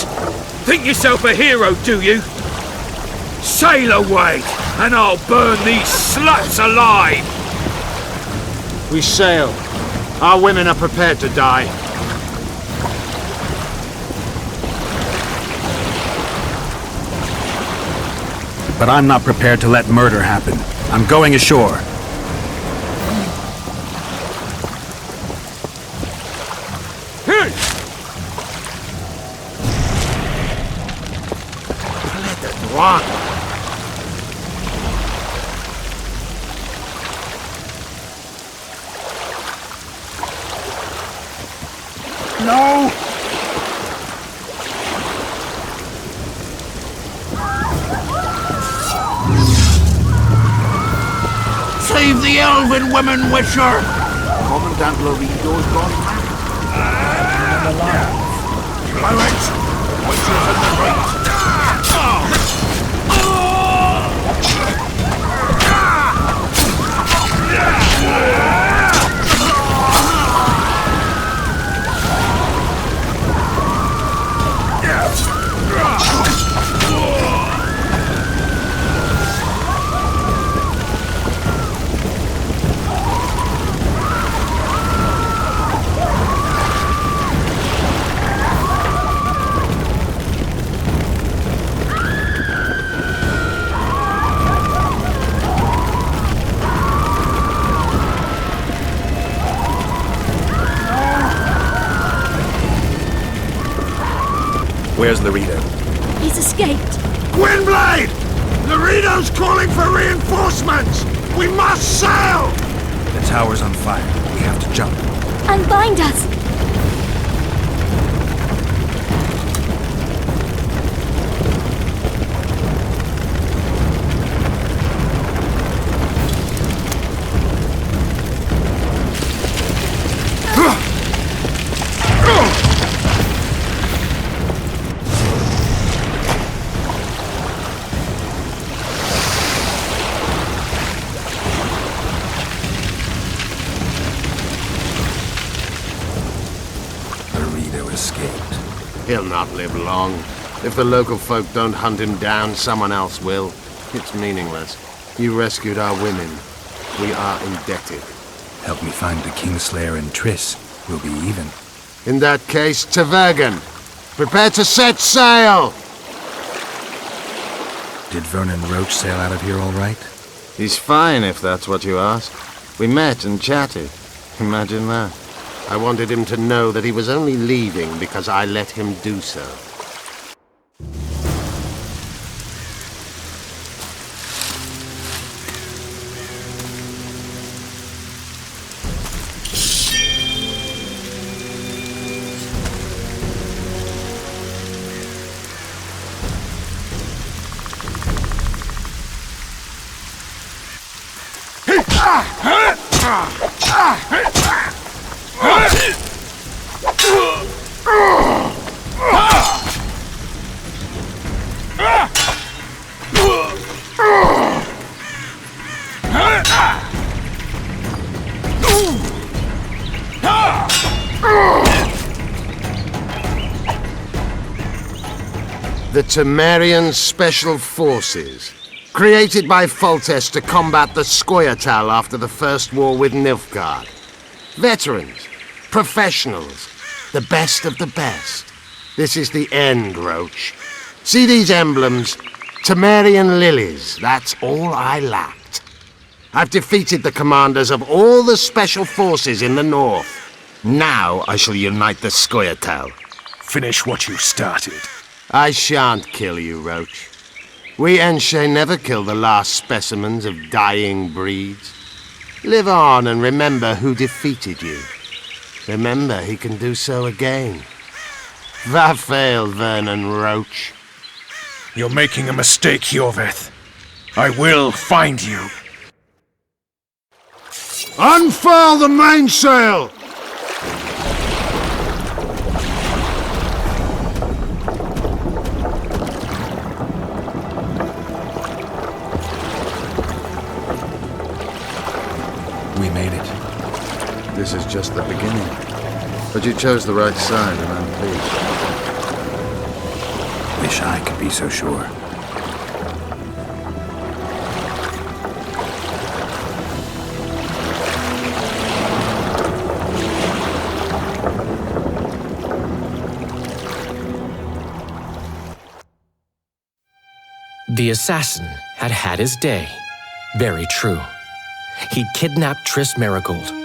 Think yourself a hero, do you? Sail away, and I'll burn these sluts alive! We sail. Our women are prepared to die. But I'm not prepared to let murder happen. I'm going ashore. Hey! What? No! Save the elven women, Witcher! Commandant Lorido's gone mad. Pirates! Witcher's in the right! Where's Laredo? He's escaped. Gwynblade! Laredo's calling for reinforcements! We must sail! The tower's on fire. We have to jump. Unbind us! He'll not live long. If the local folk don't hunt him down, someone else will. It's meaningless. You rescued our women. We are indebted. Help me find the Kingslayer and TRISS. We'll be even. In that case, to Vergen. Prepare to set sail! Did Vernon Roche sail out of here all right? He's fine, if that's what you ask. We met and chatted. Imagine that. I wanted him to know that he was only leaving because I let him do so. The Temerian Special Forces, created by Foltest to combat the SCOIATAEL after the First War with Nilfgaard. Veterans, professionals, the best of the best. This is the end, Roche. See these emblems? Temerian lilies, that's all I lacked. I've defeated the commanders of all the special forces in the north. Now I shall unite the SCOIATAEL. Finish what you started. I shan't kill you, Roche. We Enshe never kill the last specimens of dying breeds. Live on and remember who defeated you. Remember he can do so again. Va fail, Vernon Roche. You're making a mistake, Hjorveth. I will find you. Unfurl the mainsail! We made it. This is just the beginning. But you chose the right side, and I'm pleased. Wish I could be so sure. The assassin had had his day. Very true. He'd kidnapped TRISS Merigold.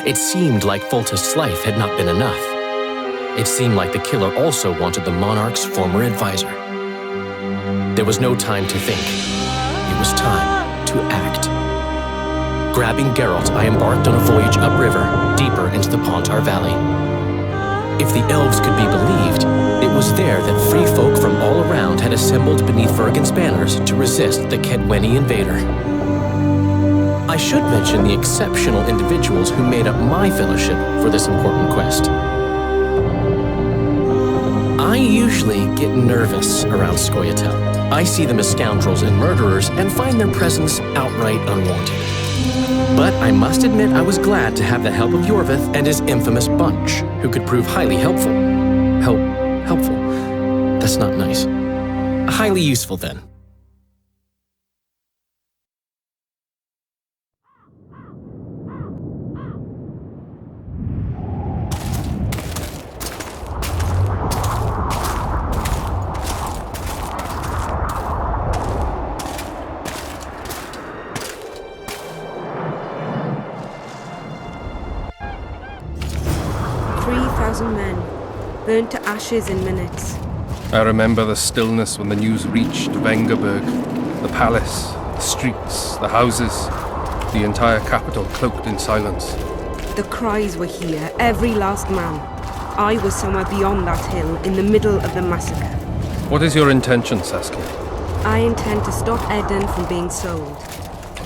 It seemed like Foltest's life had not been enough. It seemed like the killer also wanted the monarch's former advisor. There was no time to think. It was time to act. Grabbing Geralt, I embarked on a voyage upriver, deeper into the Pontar Valley. If the elves could be believed, it was there that free folk from all around had assembled beneath Vergen's banners to resist the Kedweni invader. I should mention the exceptional individuals who made up my fellowship for this important quest. I usually get nervous around SCOIATAEL. I see them as scoundrels and murderers and find their presence outright unwanted. But I must admit I was glad to have the help of Yorvith and his infamous bunch, who could prove highly helpful. Helpful? That's not nice. Highly useful, then. Men, burnt to ashes in minutes. I remember the stillness when the news reached Vengerberg. The palace, the streets, the houses, the entire capital cloaked in silence. The cries were here, every last man. I was somewhere beyond that hill, in the middle of the massacre. What is your intention, Saskia? I intend to stop Eden from being sold.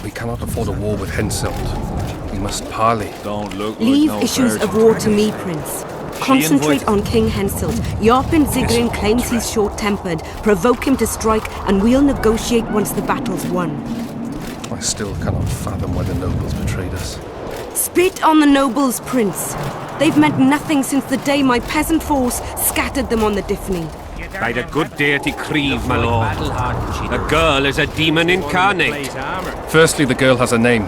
We cannot afford a war with Henselt. We must parley. Don't look Leave like no issues of war to me, Prince. Concentrate on King Henselt. Yarpen Zigrin claims he's short-tempered. Provoke him to strike, and we'll negotiate once the battle's won. I still cannot fathom why the nobles betrayed us. Spit on the nobles, Prince. They've meant nothing since the day my peasant force scattered them on the Dyfni. By the good deity Creve, my lord. The girl is a demon incarnate. Firstly, the girl has a name.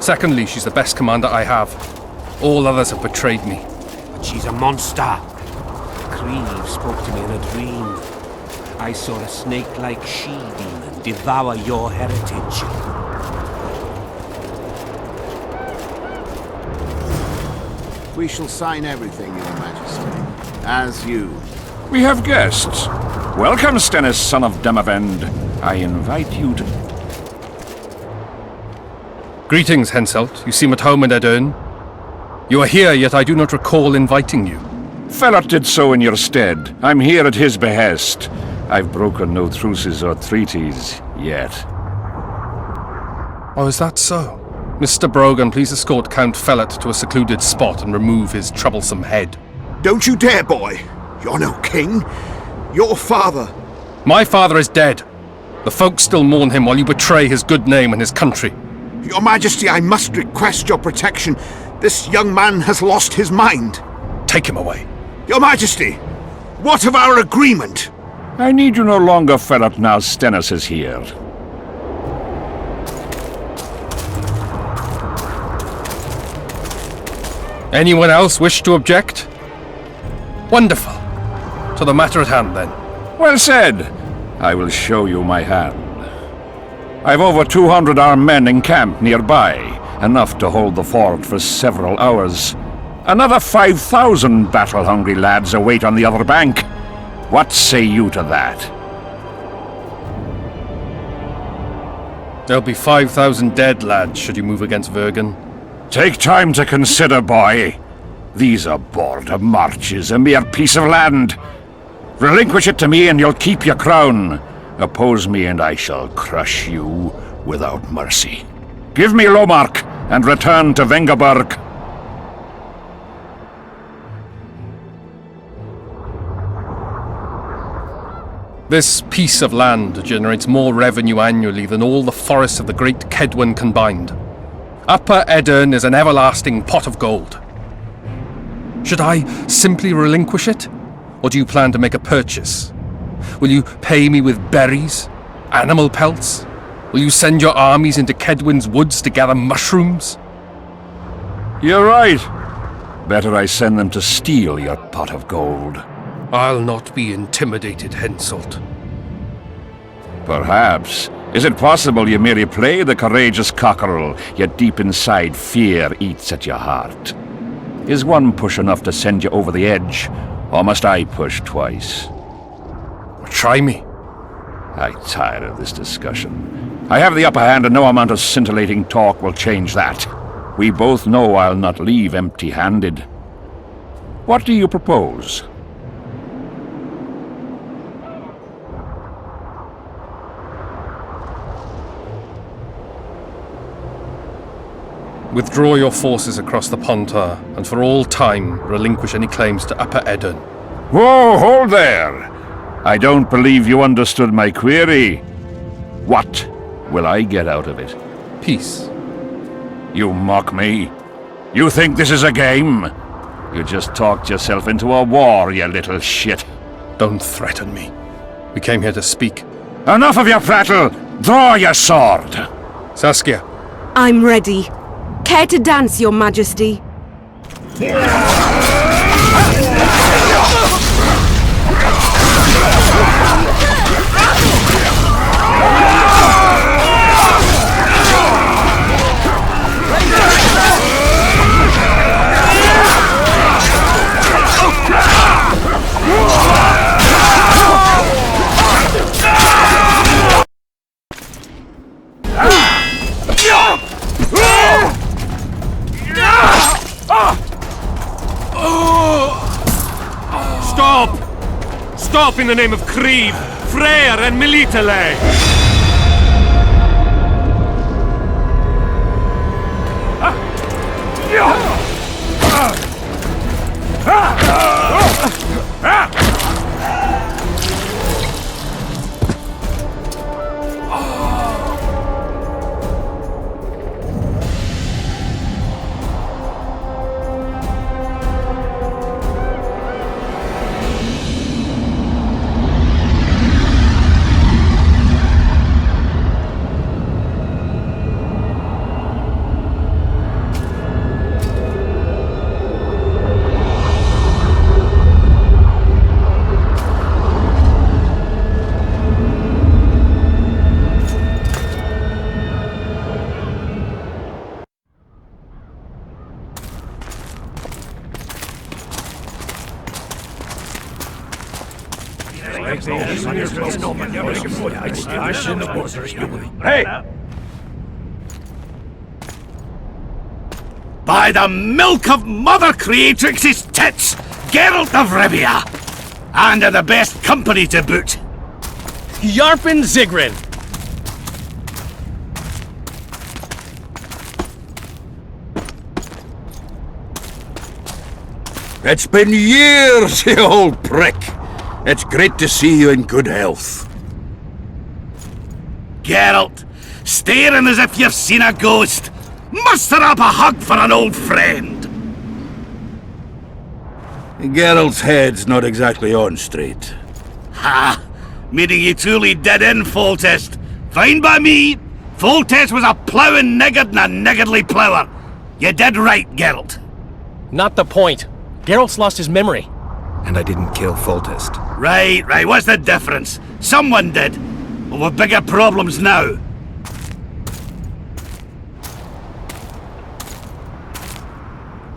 Secondly, she's the best commander I have. All others have betrayed me. She's a monster. Creve spoke to me in a dream. I saw a snake-like she-demon devour your heritage. We shall sign everything, Your Majesty. As you. We have guests. Welcome, Stennis, son of Demavend. I invite you to... Greetings, Henselt. You seem at home in Edern. You are here, yet I do not recall inviting you. Felot did so in your stead. I'm here at his behest. I've broken no truces or treaties yet. Oh, is that so? Mr. Brogan, please escort Count Felot to a secluded spot and remove his troublesome head. Don't you dare, boy! You're no king. Your father. My father is dead. The folk still mourn him while you betray his good name and his country. Your Majesty, I must request your protection. This young man has lost his mind. Take him away. Your Majesty, what of our agreement? I need you no longer, Felot, now Stennis is here. Anyone else wish to object? Wonderful. To the matter at hand, then. Well said. I will show you my hand. I've over 200 armed men in camp nearby, enough to hold the fort for several hours. Another 5,000 battle-hungry lads await on the other bank. What say you to that? There'll be 5,000 dead lads should you move against Vergen. Take time to consider, boy. These are border marches, a mere piece of land. Relinquish it to me and you'll keep your crown. Oppose me and I shall crush you without mercy. Give me Lomark and return to Vengerberg. This piece of land generates more revenue annually than all the forests of the great Kedwen combined. Upper Edern is an everlasting pot of gold. Should I simply relinquish it? Or do you plan to make a purchase? Will you pay me with berries? Animal pelts? Will you send your armies into Kedwin's woods to gather mushrooms? You're right. Better I send them to steal your pot of gold. I'll not be intimidated, Henselt. Perhaps. Is it possible you merely play the courageous cockerel, yet deep inside fear eats at your heart? Is one push enough to send you over the edge, or must I push twice? Try me. I tire of this discussion. I have the upper hand and no amount of scintillating talk will change that. We both know I'll not leave empty-handed. What do you propose? Withdraw your forces across the Pontar, and for all time relinquish any claims to Upper Eddon. Whoa, hold there! I don't believe you understood my query. What will I get out of it? Peace. You mock me? You think this is a game? You just talked yourself into a war, you little shit. Don't threaten me. We came here to speak. Enough of your prattle! Draw your sword! Saskia. I'm ready. Care to dance, Your Majesty? Stop! Stop in the name of Kriv, Freyr and Militale! Hey! By the milk of Mother Creatrix's tits, Geralt of Rivia! And of the best company to boot. Yarpen Zigrin! It's been years, you old prick. It's great to see you in good health. Geralt, staring as if you've seen a ghost. Muster up a hug for an old friend. Geralt's head's not exactly on straight. Ha! Meaning you truly did in Foltest. Fine by me. Foltest was a ploughing niggard and a niggardly plougher. You did right, Geralt. Not the point. Geralt's lost his memory. And I didn't kill Foltest. Right. What's the difference? Someone did. Well, we've bigger problems now.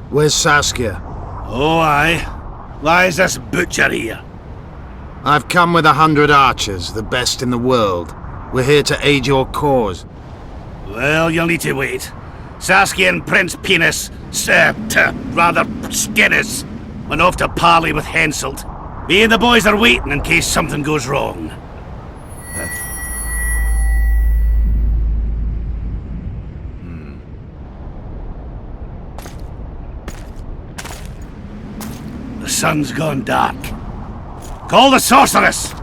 Where's Saskia? Oh, aye. Why is this butcher here? I've come with 100 archers, the best in the world. We're here to aid your cause. Well, you'll need to wait. Saskia and Prince Penis, rather Skinnis, went off to parley with Henselt. Me and the boys are waiting in case something goes wrong. The sun's gone dark. Call the sorceress!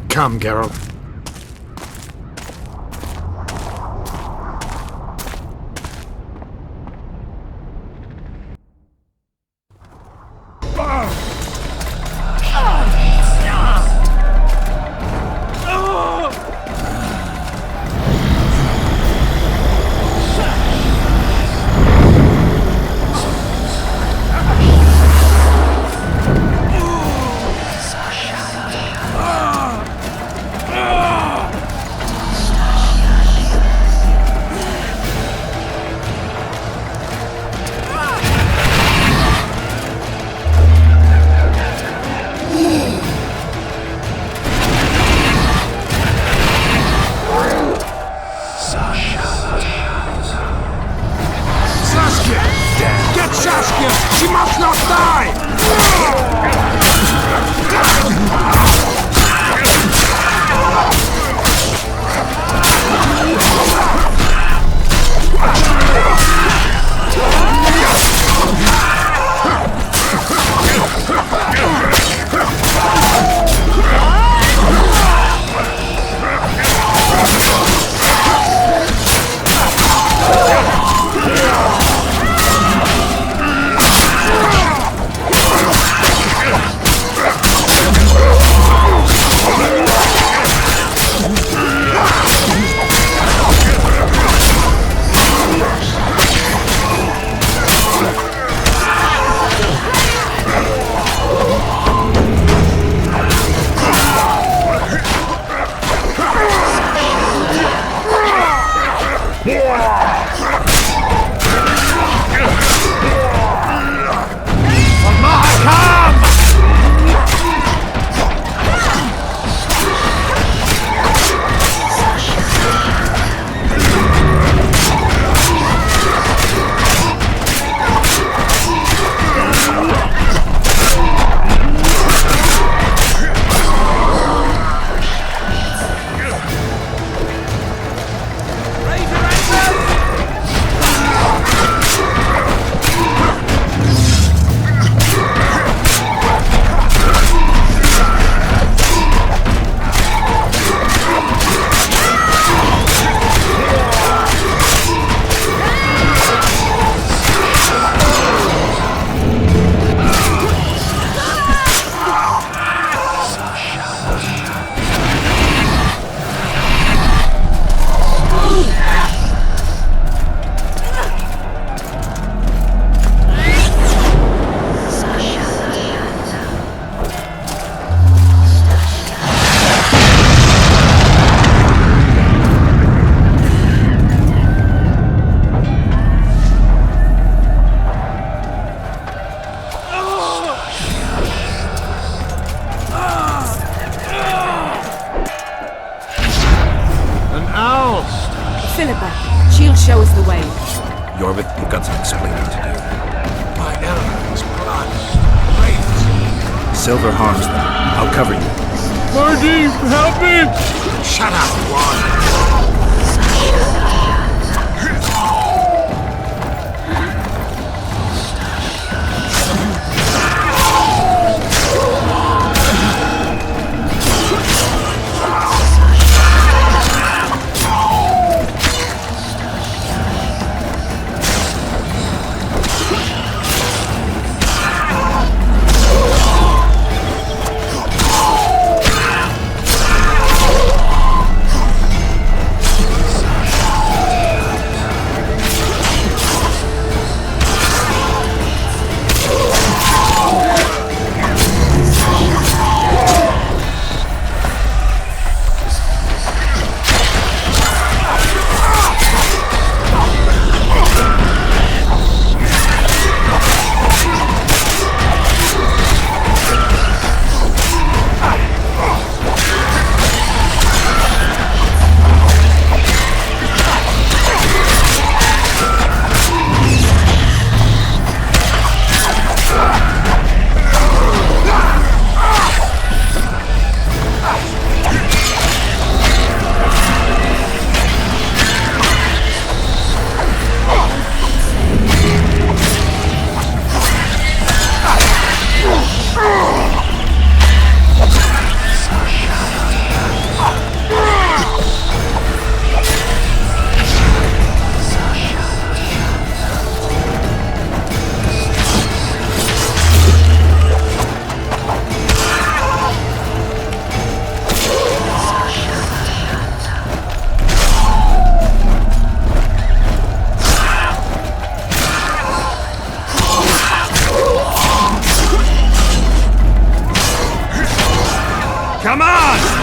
Come, Geralt. Philippa. She'll show us the way. Yorvith, you've got some explaining to do. My elders' blood. Wraiths. Silver harms them. I'll cover you. Marty, help me! Shut up, Juan. Come on!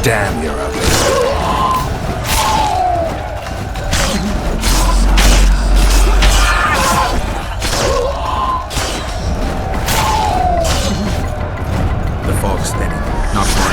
Damn your ugly. The fog's thinning. Not far.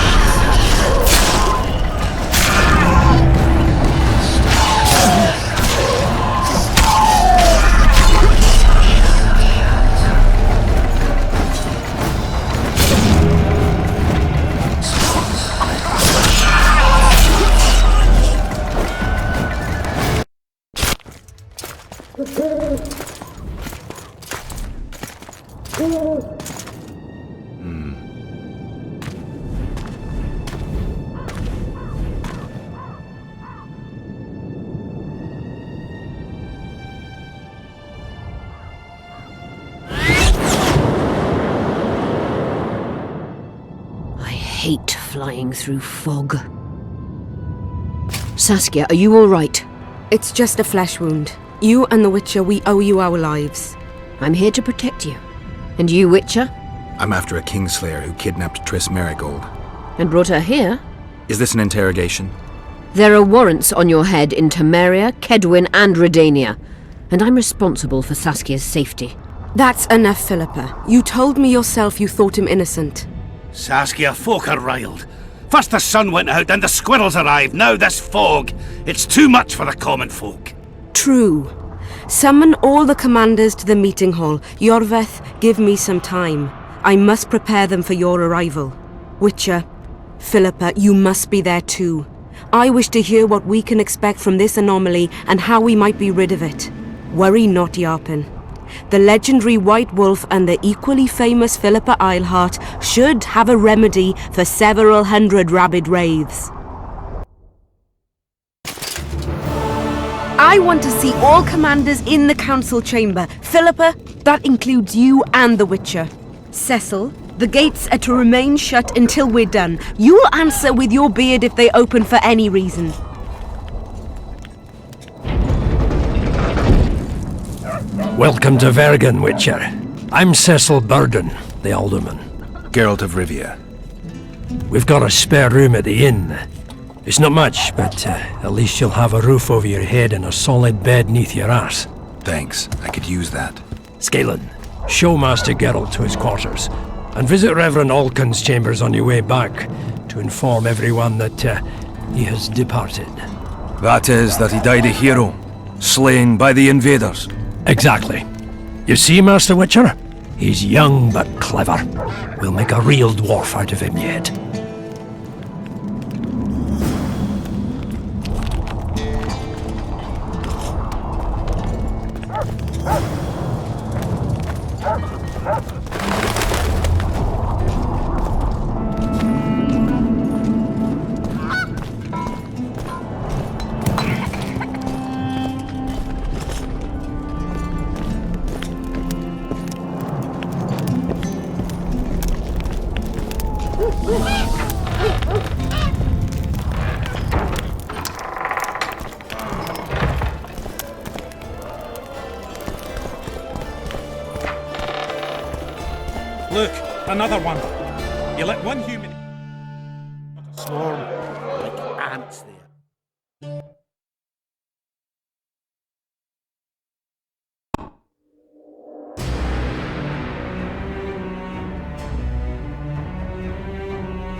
I hate flying through fog. Saskia, are you all right? It's just a flesh wound. You and the Witcher, we owe you our lives. I'm here to protect you. And you, Witcher? I'm after a Kingslayer who kidnapped TRISS Merigold. And brought her here? Is this an interrogation? There are warrants on your head in Temeria, Kedwin, and Redania. And I'm responsible for Saskia's safety. That's enough, Philippa. You told me yourself you thought him innocent. Saskia, folk are riled. First the sun went out, then the squirrels arrived, now this fog. It's too much for the common folk. True. Summon all the commanders to the meeting hall. Yorveth, give me some time. I must prepare them for your arrival. Witcher, Philippa, you must be there too. I wish to hear what we can expect from this anomaly and how we might be rid of it. Worry not, Yarpen. The legendary White Wolf and the equally famous Philippa Eilhart should have a remedy for several hundred rabid wraiths. I want to see all commanders in the council chamber. Philippa, that includes you and the Witcher. Cecil, the gates are to remain shut until we're done. You'll answer with your beard if they open for any reason. Welcome to Vergen, Witcher. I'm Cecil Burden, the Alderman. Geralt of Rivia. We've got a spare room at the inn. It's not much, but at least you'll have a roof over your head and a solid bed neath your ass. Thanks, I could use that. Scalen, show Master Geralt to his quarters, and visit Reverend Alkin's chambers on your way back to inform everyone that he has departed. That is, that he died a hero, slain by the invaders. Exactly. You see, Master Witcher? He's young but clever. We'll make a real dwarf out of him yet. Look, another one. You let one human... swarm like ants there.